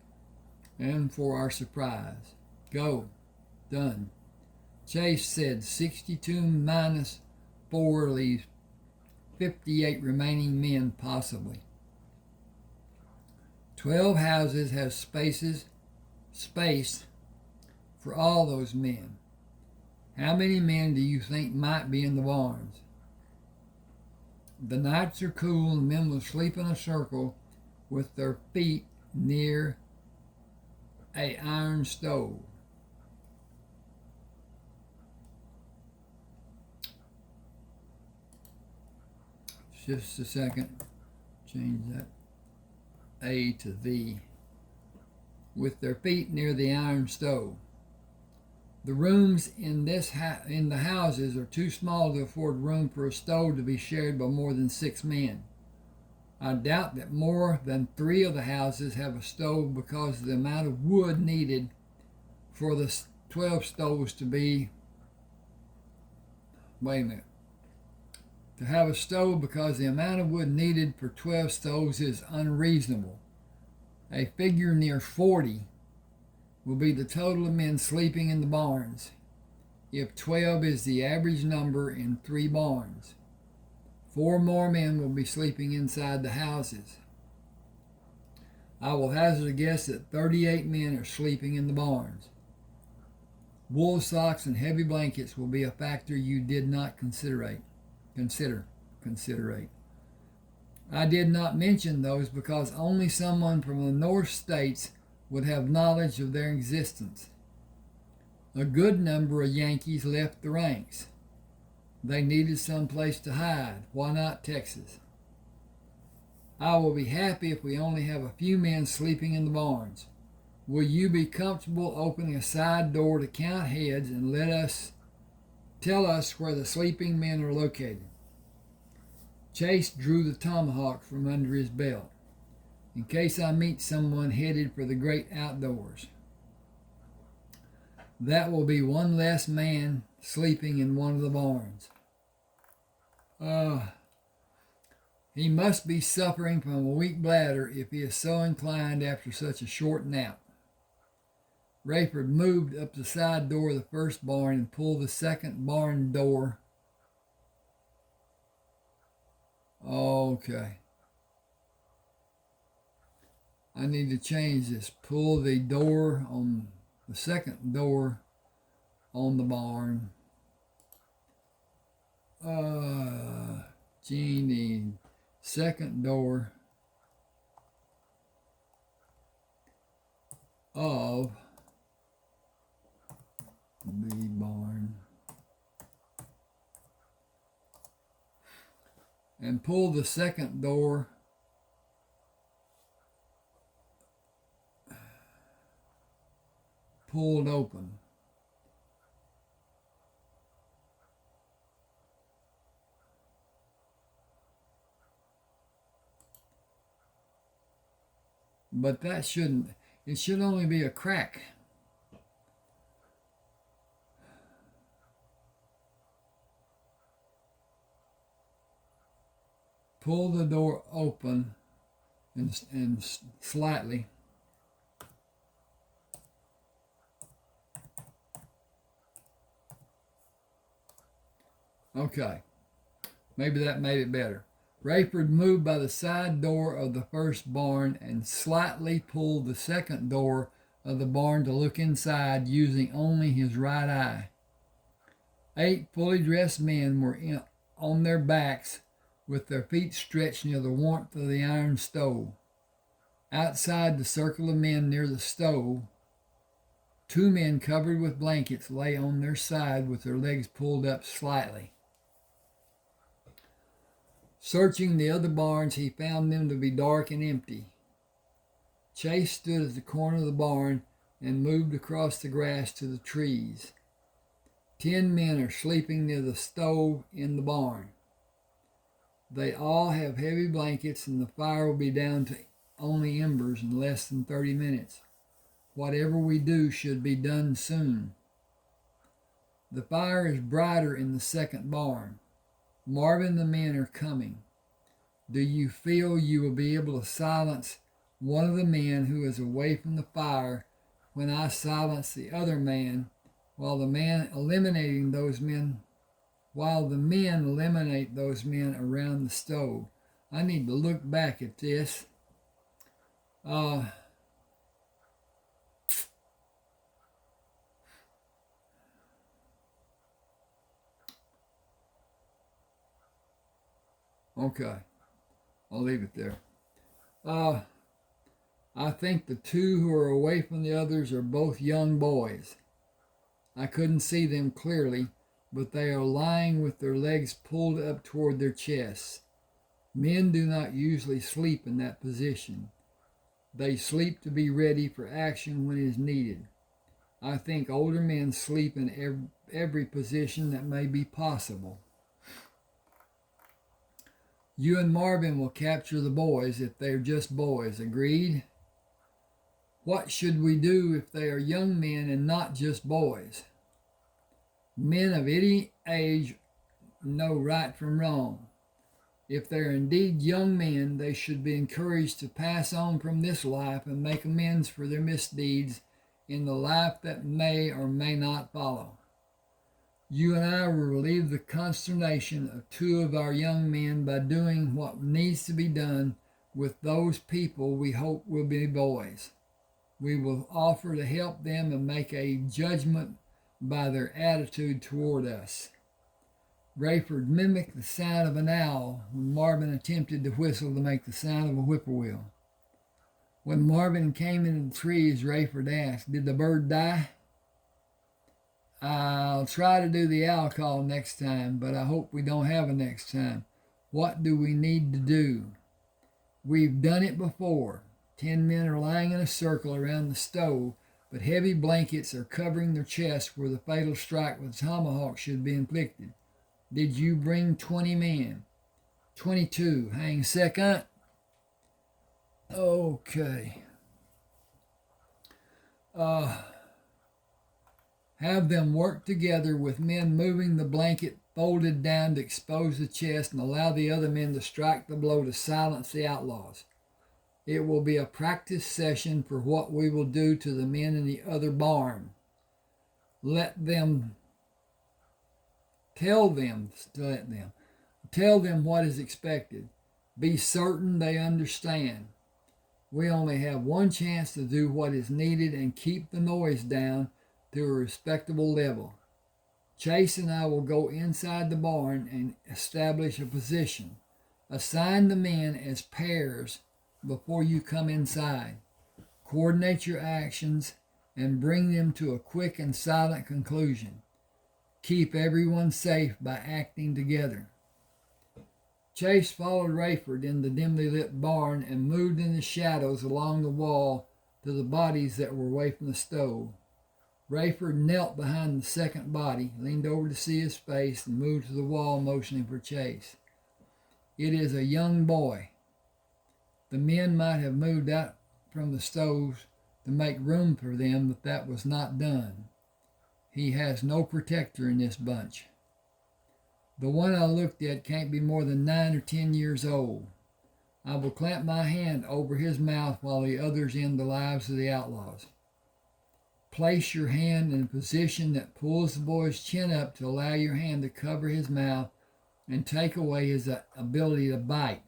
[SPEAKER 1] and for our surprise. Go." Done. Chase said 62 minus 4 leaves 58 remaining men possibly. 12 houses have space for all those men. How many men do you think might be in the barns? The nights are cool and men will sleep in a circle with their feet near an iron stove. Just a second. Change that A to V. With their feet near the iron stove. The rooms in in the houses are too small to afford room for a stove to be shared by more than 6 men. I doubt that more than 3 of the houses have a stove because of the amount of wood needed for the 12 stoves to be. Wait a minute. To have a stove because the amount of wood needed for 12 stoves is unreasonable. A figure near 40 will be the total of men sleeping in the barns, if 12 is the average number in 3 barns. 4 more men will be sleeping inside the houses. I will hazard a guess that 38 men are sleeping in the barns. Wool socks and heavy blankets will be a factor you did not consider. I did not mention those because only someone from the North States would have knowledge of their existence. A good number of Yankees left the ranks. They needed some place to hide. Why not Texas? I will be happy if we only have a few men sleeping in the barns. Will you be comfortable opening a side door to count heads and tell us where the sleeping men are located? Chase drew the tomahawk from under his belt, in case I meet someone headed for the great outdoors. That will be one less man sleeping in one of the barns. He must be suffering from a weak bladder if he is so inclined after such a short nap. Rayford moved up the side door of the first barn and pulled the second barn door. Okay. I need to change this. Pull the door on the second door on the barn. The second door of the barn. And pull the second door pulled open. But that shouldn't, it should only be a crack. Pull the door open and slightly. Okay, maybe that made it better. Rayford moved by the side door of the first barn and slightly pulled the second door of the barn to look inside using only his right eye. 8 fully dressed men were on their backs with their feet stretched near the warmth of the iron stove. Outside the circle of men near the stove, 2 men covered with blankets lay on their side with their legs pulled up slightly. Searching the other barns, he found them to be dark and empty. Chase stood at the corner of the barn and moved across the grass to the trees. 10 men are sleeping near the stove in the barn. They all have heavy blankets and the fire will be down to only embers in less than 30 minutes. Whatever we do should be done soon. The fire is brighter in the second barn. Marvin and the men are coming. Do you feel you will be able to silence one of the men who is away from the fire when I silence the other man while the men eliminate those men around the stove? I need to look back at this. Okay, I'll leave it there. I think the 2 who are away from the others are both young boys. I couldn't see them clearly, but they are lying with their legs pulled up toward their chests. Men do not usually sleep in that position. They sleep to be ready for action when it is needed. I think older men sleep in every position that may be possible. You and Marvin will capture the boys if they're just boys. Agreed? What should we do if they are young men and not just boys? Men of any age know right from wrong. If they're indeed young men, they should be encouraged to pass on from this life and make amends for their misdeeds in the life that may or may not follow. You and I will relieve the consternation of two of our young men by doing what needs to be done with those people we hope will be boys. We will offer to help them and make a judgment by their attitude toward us. Rayford mimicked the sound of an owl when Marvin attempted to whistle to make the sound of a whippoorwill. When Marvin came into the trees, Rayford asked, "Did the bird die?" "I'll try to do the owl call next time, but I hope we don't have a next time. What do we need to do?" "We've done it before. 10 men are lying in a circle around the stove, but heavy blankets are covering their chests where the fatal strike with the tomahawk should be inflicted. Did you bring 20 men?" 22. Hang second. Okay. Have them work together with men moving the blanket folded down to expose the chest and allow the other men to strike the blow to silence the outlaws. It will be a practice session for what we will do to the men in the other barn. Tell them what is expected. Be certain they understand. We only have one chance to do what is needed and keep the noise down to a respectable level. Chase and I will go inside the barn and establish a position. Assign the men as pairs before you come inside. Coordinate your actions and bring them to a quick and silent conclusion. Keep everyone safe by acting together. Chase followed Rayford in the dimly lit barn and moved in the shadows along the wall to the bodies that were away from the stove. Rayford knelt behind the second body, leaned over to see his face, and moved to the wall, motioning for Chase. "It is a young boy. The men might have moved out from the stoves to make room for them, but that was not done. He has no protector in this bunch. The one I looked at can't be more than 9 or 10 years old. I will clamp my hand over his mouth while the others end the lives of the outlaws. Place your hand in a position that pulls the boy's chin up to allow your hand to cover his mouth and take away his ability to bite.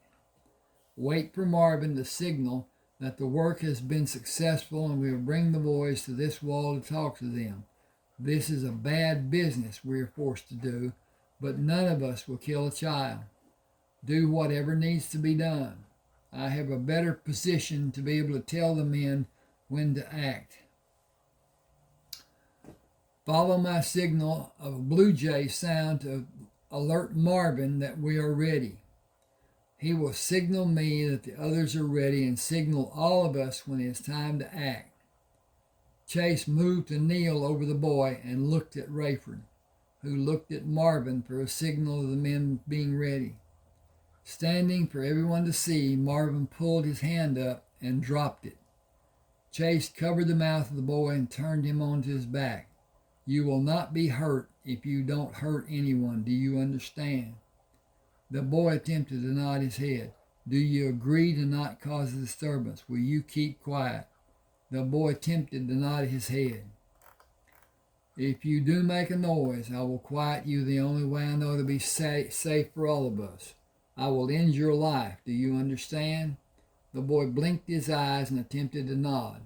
[SPEAKER 1] Wait for Marvin to signal that the work has been successful, and we will bring the boys to this wall to talk to them. This is a bad business we are forced to do, but none of us will kill a child. Do whatever needs to be done. I have a better position to be able to tell the men when to act. Follow my signal of a blue jay sound to alert Marvin that we are ready. He will signal me that the others are ready and signal all of us when it is time to act." Chase moved to kneel over the boy and looked at Rayford, who looked at Marvin for a signal of the men being ready. Standing for everyone to see, Marvin pulled his hand up and dropped it. Chase covered the mouth of the boy and turned him onto his back. "You will not be hurt if you don't hurt anyone. Do you understand?" The boy attempted to nod his head. "Do you agree to not cause a disturbance? Will you keep quiet?" The boy attempted to nod his head. "If you do make a noise, I will quiet you the only way I know to be safe for all of us. I will end your life. Do you understand?" The boy blinked his eyes and attempted to nod.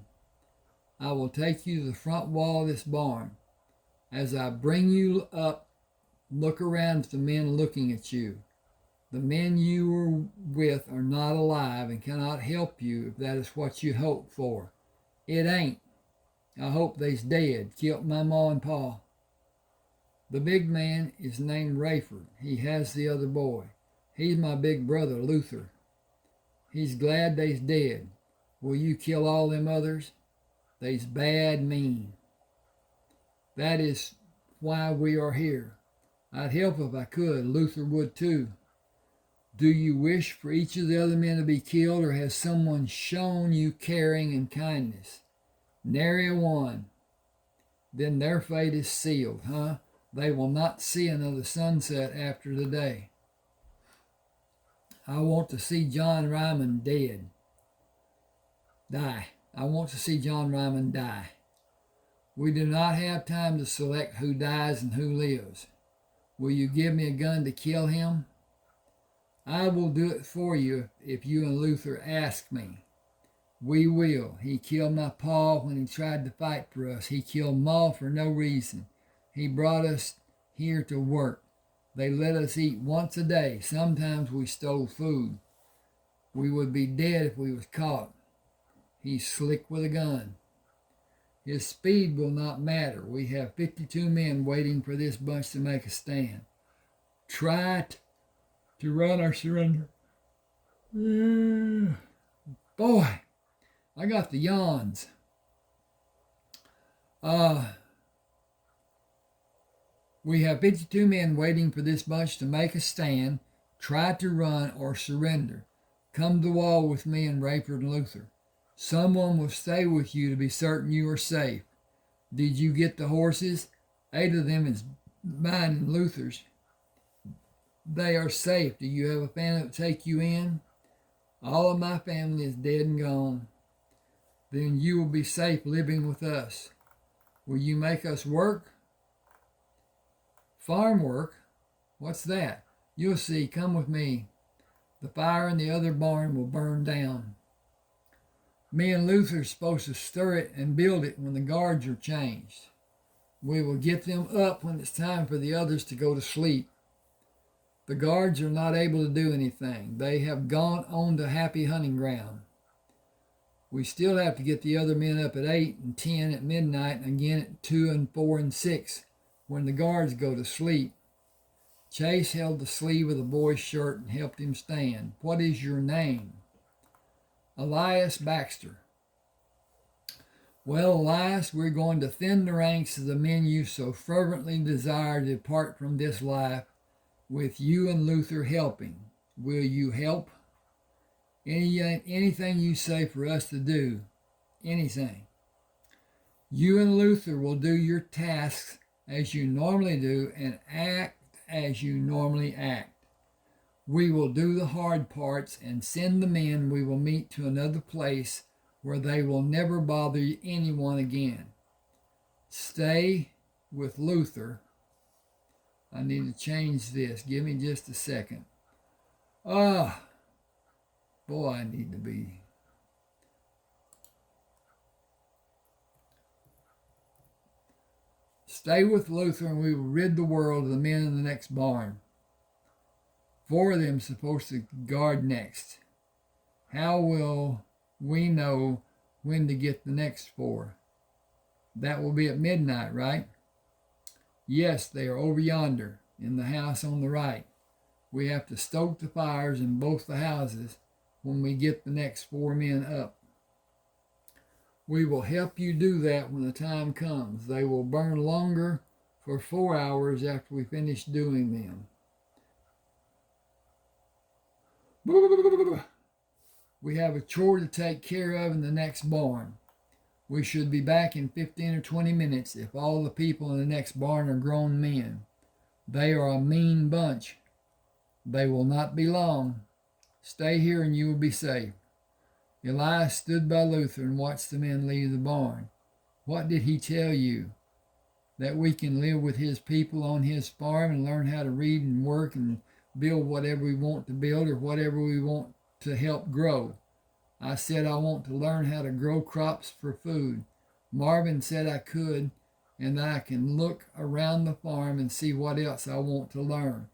[SPEAKER 1] "I will take you to the front wall of this barn. As I bring you up, look around at the men looking at you. The men you were with are not alive and cannot help you if that is what you hope for. It ain't. I hope they's dead. Killed my ma and pa. The big man is named Rayford. He has the other boy. He's my big brother, Luther. He's glad they's dead. Will you kill all them others? They's bad mean." That is why we are here. I'd help if I could. Luther would too. Do you wish for each of the other men to be killed, or has someone shown you caring and kindness? Nary one. Then their fate is sealed, huh? They will not see another sunset after today. I want to see John Ryman die. I want to see John Ryman die. We do not have time to select who dies and who lives. Will you give me a gun to kill him? I will do it for you if you and Luther ask me. We will. He killed my pa when he tried to fight for us. He killed Ma for no reason. He brought us here to work. They let us eat once a day. Sometimes we stole food. We would be dead if we was caught. He's slick with a gun. His speed will not matter. We have 52 men waiting for this bunch to make a stand. Try to run or surrender. Boy, I got the yawns. We have 52 men waiting for this bunch to make a stand. Try to run or surrender. Come to the wall with me and Rayford and Luther. Someone will stay with you to be certain you are safe. Did you get the horses? 8 of them is mine and Luther's. They are safe. Do you have a family that will take you in? All of my family is dead and gone. Then you will be safe living with us. Will you make us work? Farm work? What's that? You'll see. Come with me. The fire in the other barn will burn down. Me and Luther are supposed to stir it and build it when the guards are changed. We will get them up when it's time for the others to go to sleep. The guards are not able to do anything. They have gone on to happy hunting ground. We still have to get the other men up at 8 and 10 at midnight, and again at 2 and 4 and 6 when the guards go to sleep. Chase held the sleeve of the boy's shirt and helped him stand. What is your name? Elias Baxter. Well, Elias, we're going to thin the ranks of the men you so fervently desire to depart from this life, with you and Luther helping. Will you help? Anything you say for us to do. Anything. You and Luther will do your tasks as you normally do and act as you normally act. We will do the hard parts and send the men we will meet to another place where they will never bother anyone again. Stay with Luther. I need to change this. Give me just a second. Boy, I need to be. Stay with Luther and we will rid the world of the men in the next barn. 4 of them are supposed to guard next. How will we know when to get the next 4? That will be at midnight, right? Yes, they are over yonder in the house on the right. We have to stoke the fires in both the houses when we get the next 4 men up. We will help you do that when the time comes. They will burn longer for 4 hours after we finish doing them. We have a chore to take care of in the next barn. We should be back in 15 or 20 minutes if all the people in the next barn are grown men. They are a mean bunch. They will not be long. Stay here and you will be safe. Elias stood by Luther and watched the men leave the barn. What did he tell you? That we can live with his people on his farm and learn how to read and work and build whatever we want to build or whatever we want to help grow. I said I want to learn how to grow crops for food. Marvin said I could, and that I can look around the farm and see what else I want to learn.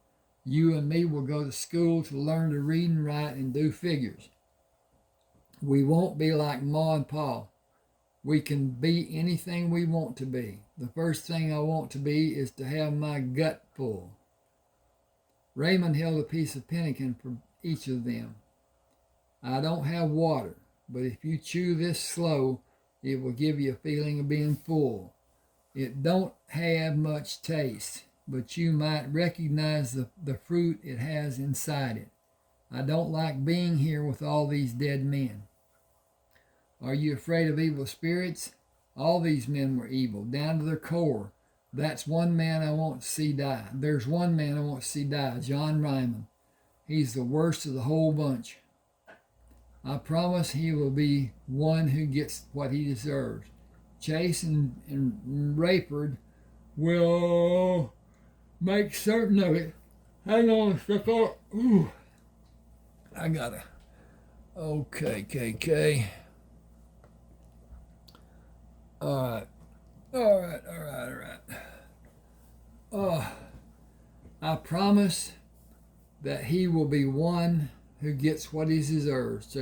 [SPEAKER 1] You and me will go to school to learn to read and write and do figures. We won't be like Ma and Pa. We can be anything we want to be. The first thing I want to be is to have my gut full. Raymond held a piece of pemmican for each of them. I don't have water, but if you chew this slow, it will give you a feeling of being full. It don't have much taste, but you might recognize the fruit it has inside it. I don't like being here with all these dead men. Are you afraid of evil spirits? All these men were evil, down to their core. That's one man I want to see die. There's one man I want to see die, John Ryman. He's the worst of the whole bunch. I promise he will be one who gets what he deserves. Chase and Rayford will make certain of it. Hang on a second. Ooh. I gotta. Okay, KK. All right. I promise that he will be one who gets what he deserves.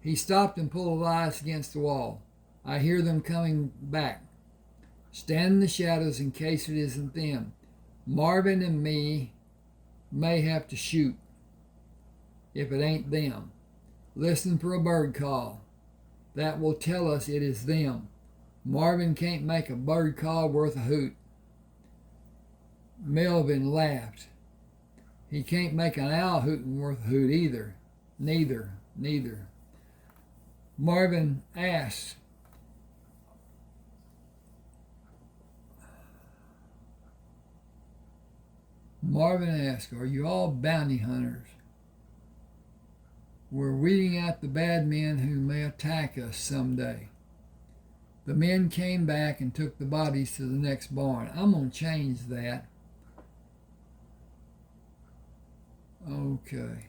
[SPEAKER 1] He stopped and pulled his eyes against the wall. I hear them coming back. Stand in the shadows in case it isn't them. Marvin and me may have to shoot if it ain't them. Listen for a bird call. That will tell us it is them. Marvin can't make a bird call worth a hoot. Melvin laughed. He can't make an owl hootin' worth a hoot either. Neither. Marvin asked. Are you all bounty hunters? We're weeding out the bad men who may attack us someday. The men came back and took the bodies to the next barn. I'm going to change that. Okay.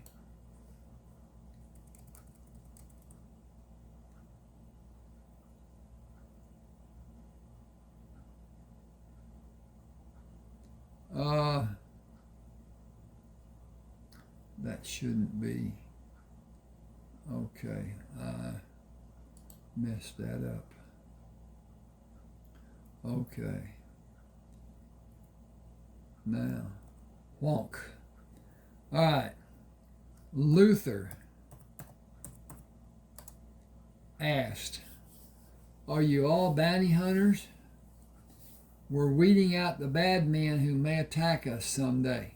[SPEAKER 1] That shouldn't be. Okay, I messed that up. Okay. Now, wonk. All right. Luther asked, are you all bounty hunters? We're weeding out the bad men who may attack us someday.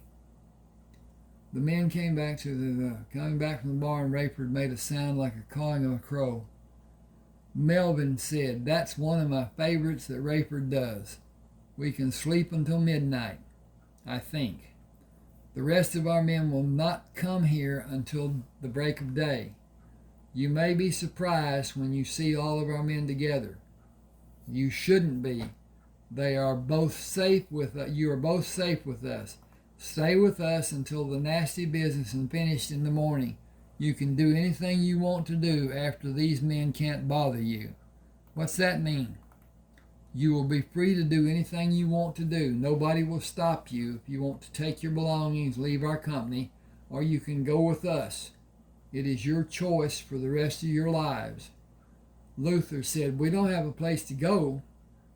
[SPEAKER 1] The men came back coming back from the barn. Rayford made a sound like a cawing of a crow. Melvin said, that's one of my favorites that Rayford does. We can sleep until midnight, I think. The rest of our men will not come here until the break of day. You may be surprised when you see all of our men together. You shouldn't be. They are both safe with us. You are both safe with us. Stay with us until the nasty business is finished in the morning. You can do anything you want to do after these men can't bother you. What's that mean? You will be free to do anything you want to do. Nobody will stop you if you want to take your belongings, leave our company, or you can go with us. It is your choice for the rest of your lives. Luther said, we don't have a place to go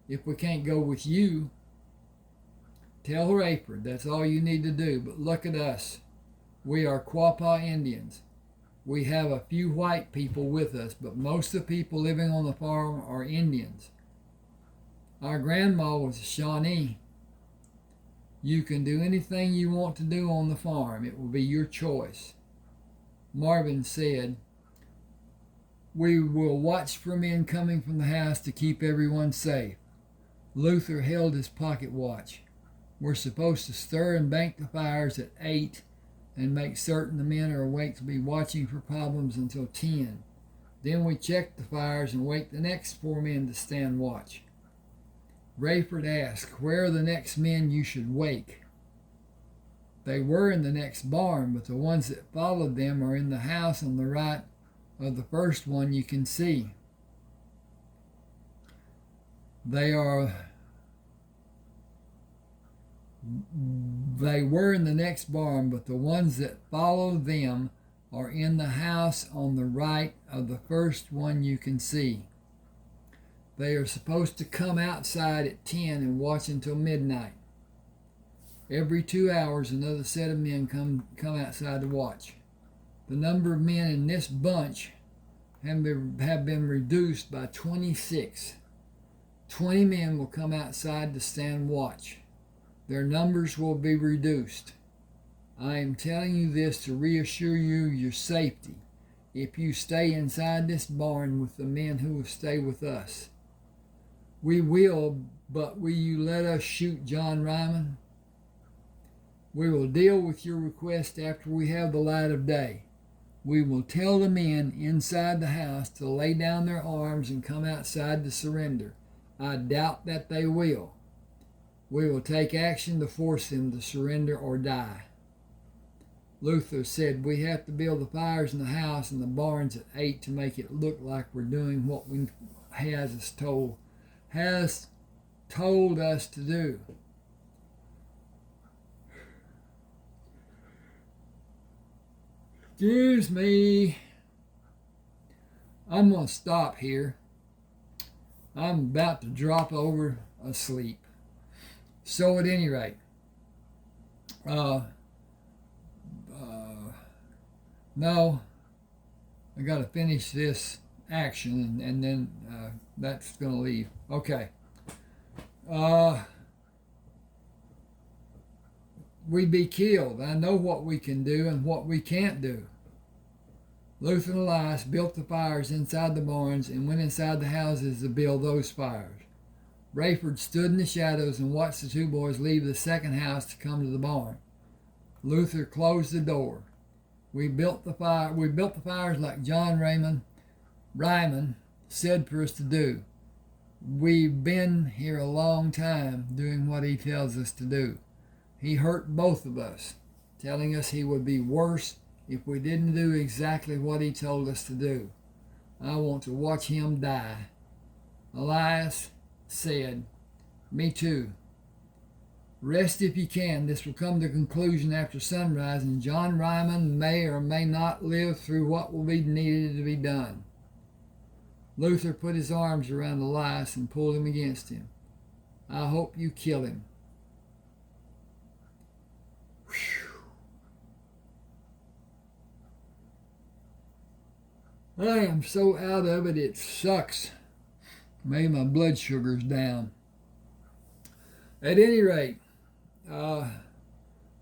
[SPEAKER 1] if we can't go with you. Tell Rayford that's all you need to do, but look at us. We are Quapaw Indians. We have a few white people with us, but most of the people living on the farm are Indians. Our grandma was a Shawnee. You can do anything you want to do on the farm. It will be your choice. Marvin said, we will watch for men coming from the house to keep everyone safe. Luther held his pocket watch. We're supposed to stir and bank the fires at 8 and make certain the men are awake to be watching for problems until 10. Then we check the fires and wake the next 4 men to stand watch. Rayford asked, where are the next men you should wake? They were in the next barn, but the ones that followed them are in the house on the right of the first one you can see. They were in the next barn, but the ones that follow them are in the house on the right of the first one you can see. They are supposed to come outside at 10 and watch until midnight. Every 2 hours, another set of men come outside to watch. The number of men in this bunch have been reduced by 26. 20 men will come outside to stand watch. Their numbers will be reduced. I am telling you this to reassure you your safety. If you stay inside this barn with the men who will stay with us. We will, but will you let us shoot John Ryman? We will deal with your request after we have the light of day. We will tell the men inside the house to lay down their arms and come outside to surrender. I doubt that they will. We will take action to force them to surrender or die. Luther said we have to build the fires in the house and the barns at 8 to make it look like we're doing what we has told us to do. Excuse me. I'm going to stop here. I'm about to drop over asleep. So at any rate, no, I got to finish this action and then that's going to leave. Okay. We'd be killed. I know what we can do and what we can't do. Luther and Elias built the fires inside the barns and went inside the houses to build those fires. Rayford stood in the shadows and watched the two boys leave the second house to come to the barn. Luther closed the door. We built the fires like John Ryman said for us to do. We've been here a long time doing what he tells us to do. He hurt both of us, telling us he would be worse if we didn't do exactly what he told us to do. I want to watch him die. Elias said, me too. Rest if you can. This will come to conclusion after sunrise, and John Ryman may or may not live through what will be needed to be done. Luther put his arms around Elias and pulled him against him. I hope you kill him. I am so out of it, it sucks. Maybe my blood sugar's down. At any rate,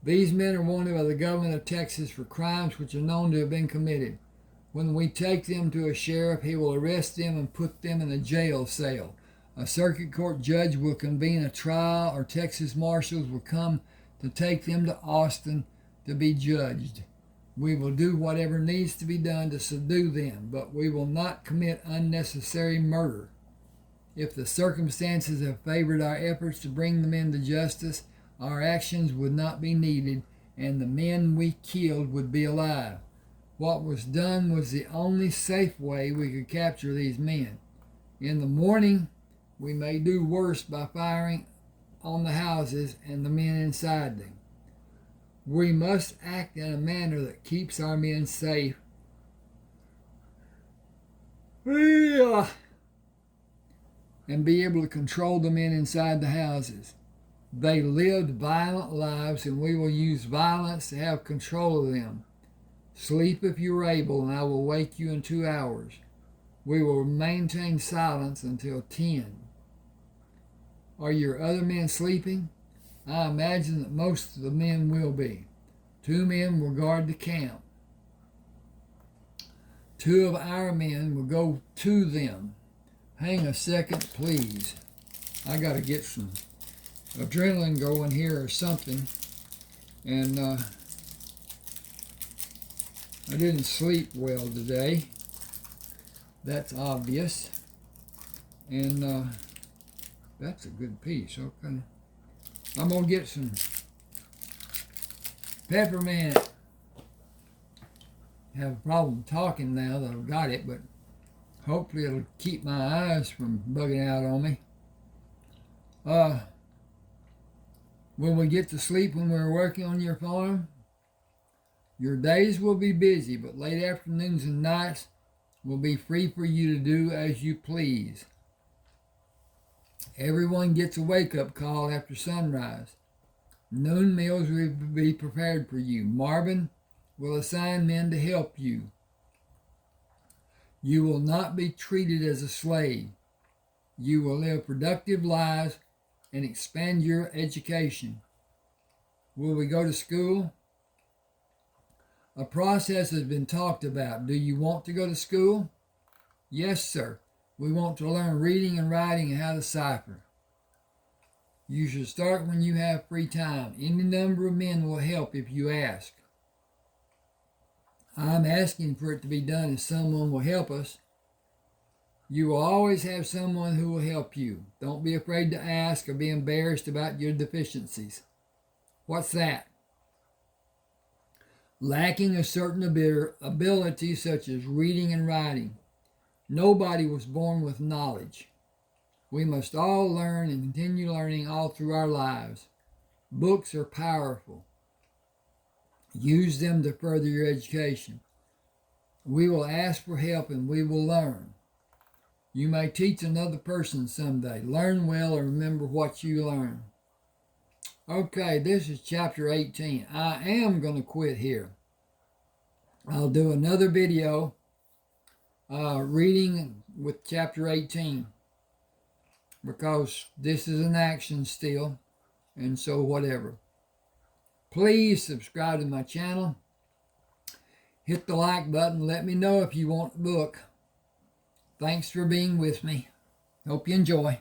[SPEAKER 1] these men are wanted by the government of Texas for crimes which are known to have been committed. When we take them to a sheriff, he will arrest them and put them in a jail cell. A circuit court judge will convene a trial, or Texas marshals will come to take them to Austin to be judged. We will do whatever needs to be done to subdue them, but we will not commit unnecessary murder. If the circumstances have favored our efforts to bring the men to justice, our actions would not be needed, and the men we killed would be alive. What was done was the only safe way we could capture these men. In the morning, we may do worse by firing on the houses and the men inside them. We must act in a manner that keeps our men safe. And be able to control the men inside the houses. They lived violent lives, and we will use violence to have control of them. Sleep if you are able, and I will wake you in 2 hours. We will maintain silence until 10. Are your other men sleeping? I imagine that most of the men will be. 2 men will guard the camp. 2 of our men will go to them. Hang a second, please. I got to get some adrenaline going here or something. And I didn't sleep well today. That's obvious. And that's a good piece. Okay. I'm going to get some peppermint. I have a problem talking now that I've got it, but hopefully it'll keep my eyes from bugging out on me. When we get to sleep when we're working on your farm, your days will be busy, but late afternoons and nights will be free for you to do as you please. Everyone gets a wake-up call after sunrise. Noon meals will be prepared for you. Marvin will assign men to help you. You will not be treated as a slave. you will live productive lives and expand your education. Will we go to school? A process has been talked about. Do you want to go to school? Yes, sir. We want to learn reading and writing and how to cipher. You should start when you have free time. Any number of men will help if you ask. I'm asking for it to be done and someone will help us. You will always have someone who will help you. Don't be afraid to ask or be embarrassed about your deficiencies. What's that? Lacking a certain ability such as reading and writing. Nobody was born with knowledge. We must all learn and continue learning all through our lives. Books are powerful. Use them to further your education. We will ask for help and we will learn. You may teach another person someday. Learn well and remember what you learn. Okay, this is chapter 18. I am going to quit here. I'll do another video reading with chapter 18 because this is an action still, and so whatever. Please subscribe to my channel. Hit the like button. Let me know if you want the book. Thanks for being with me. Hope you enjoy.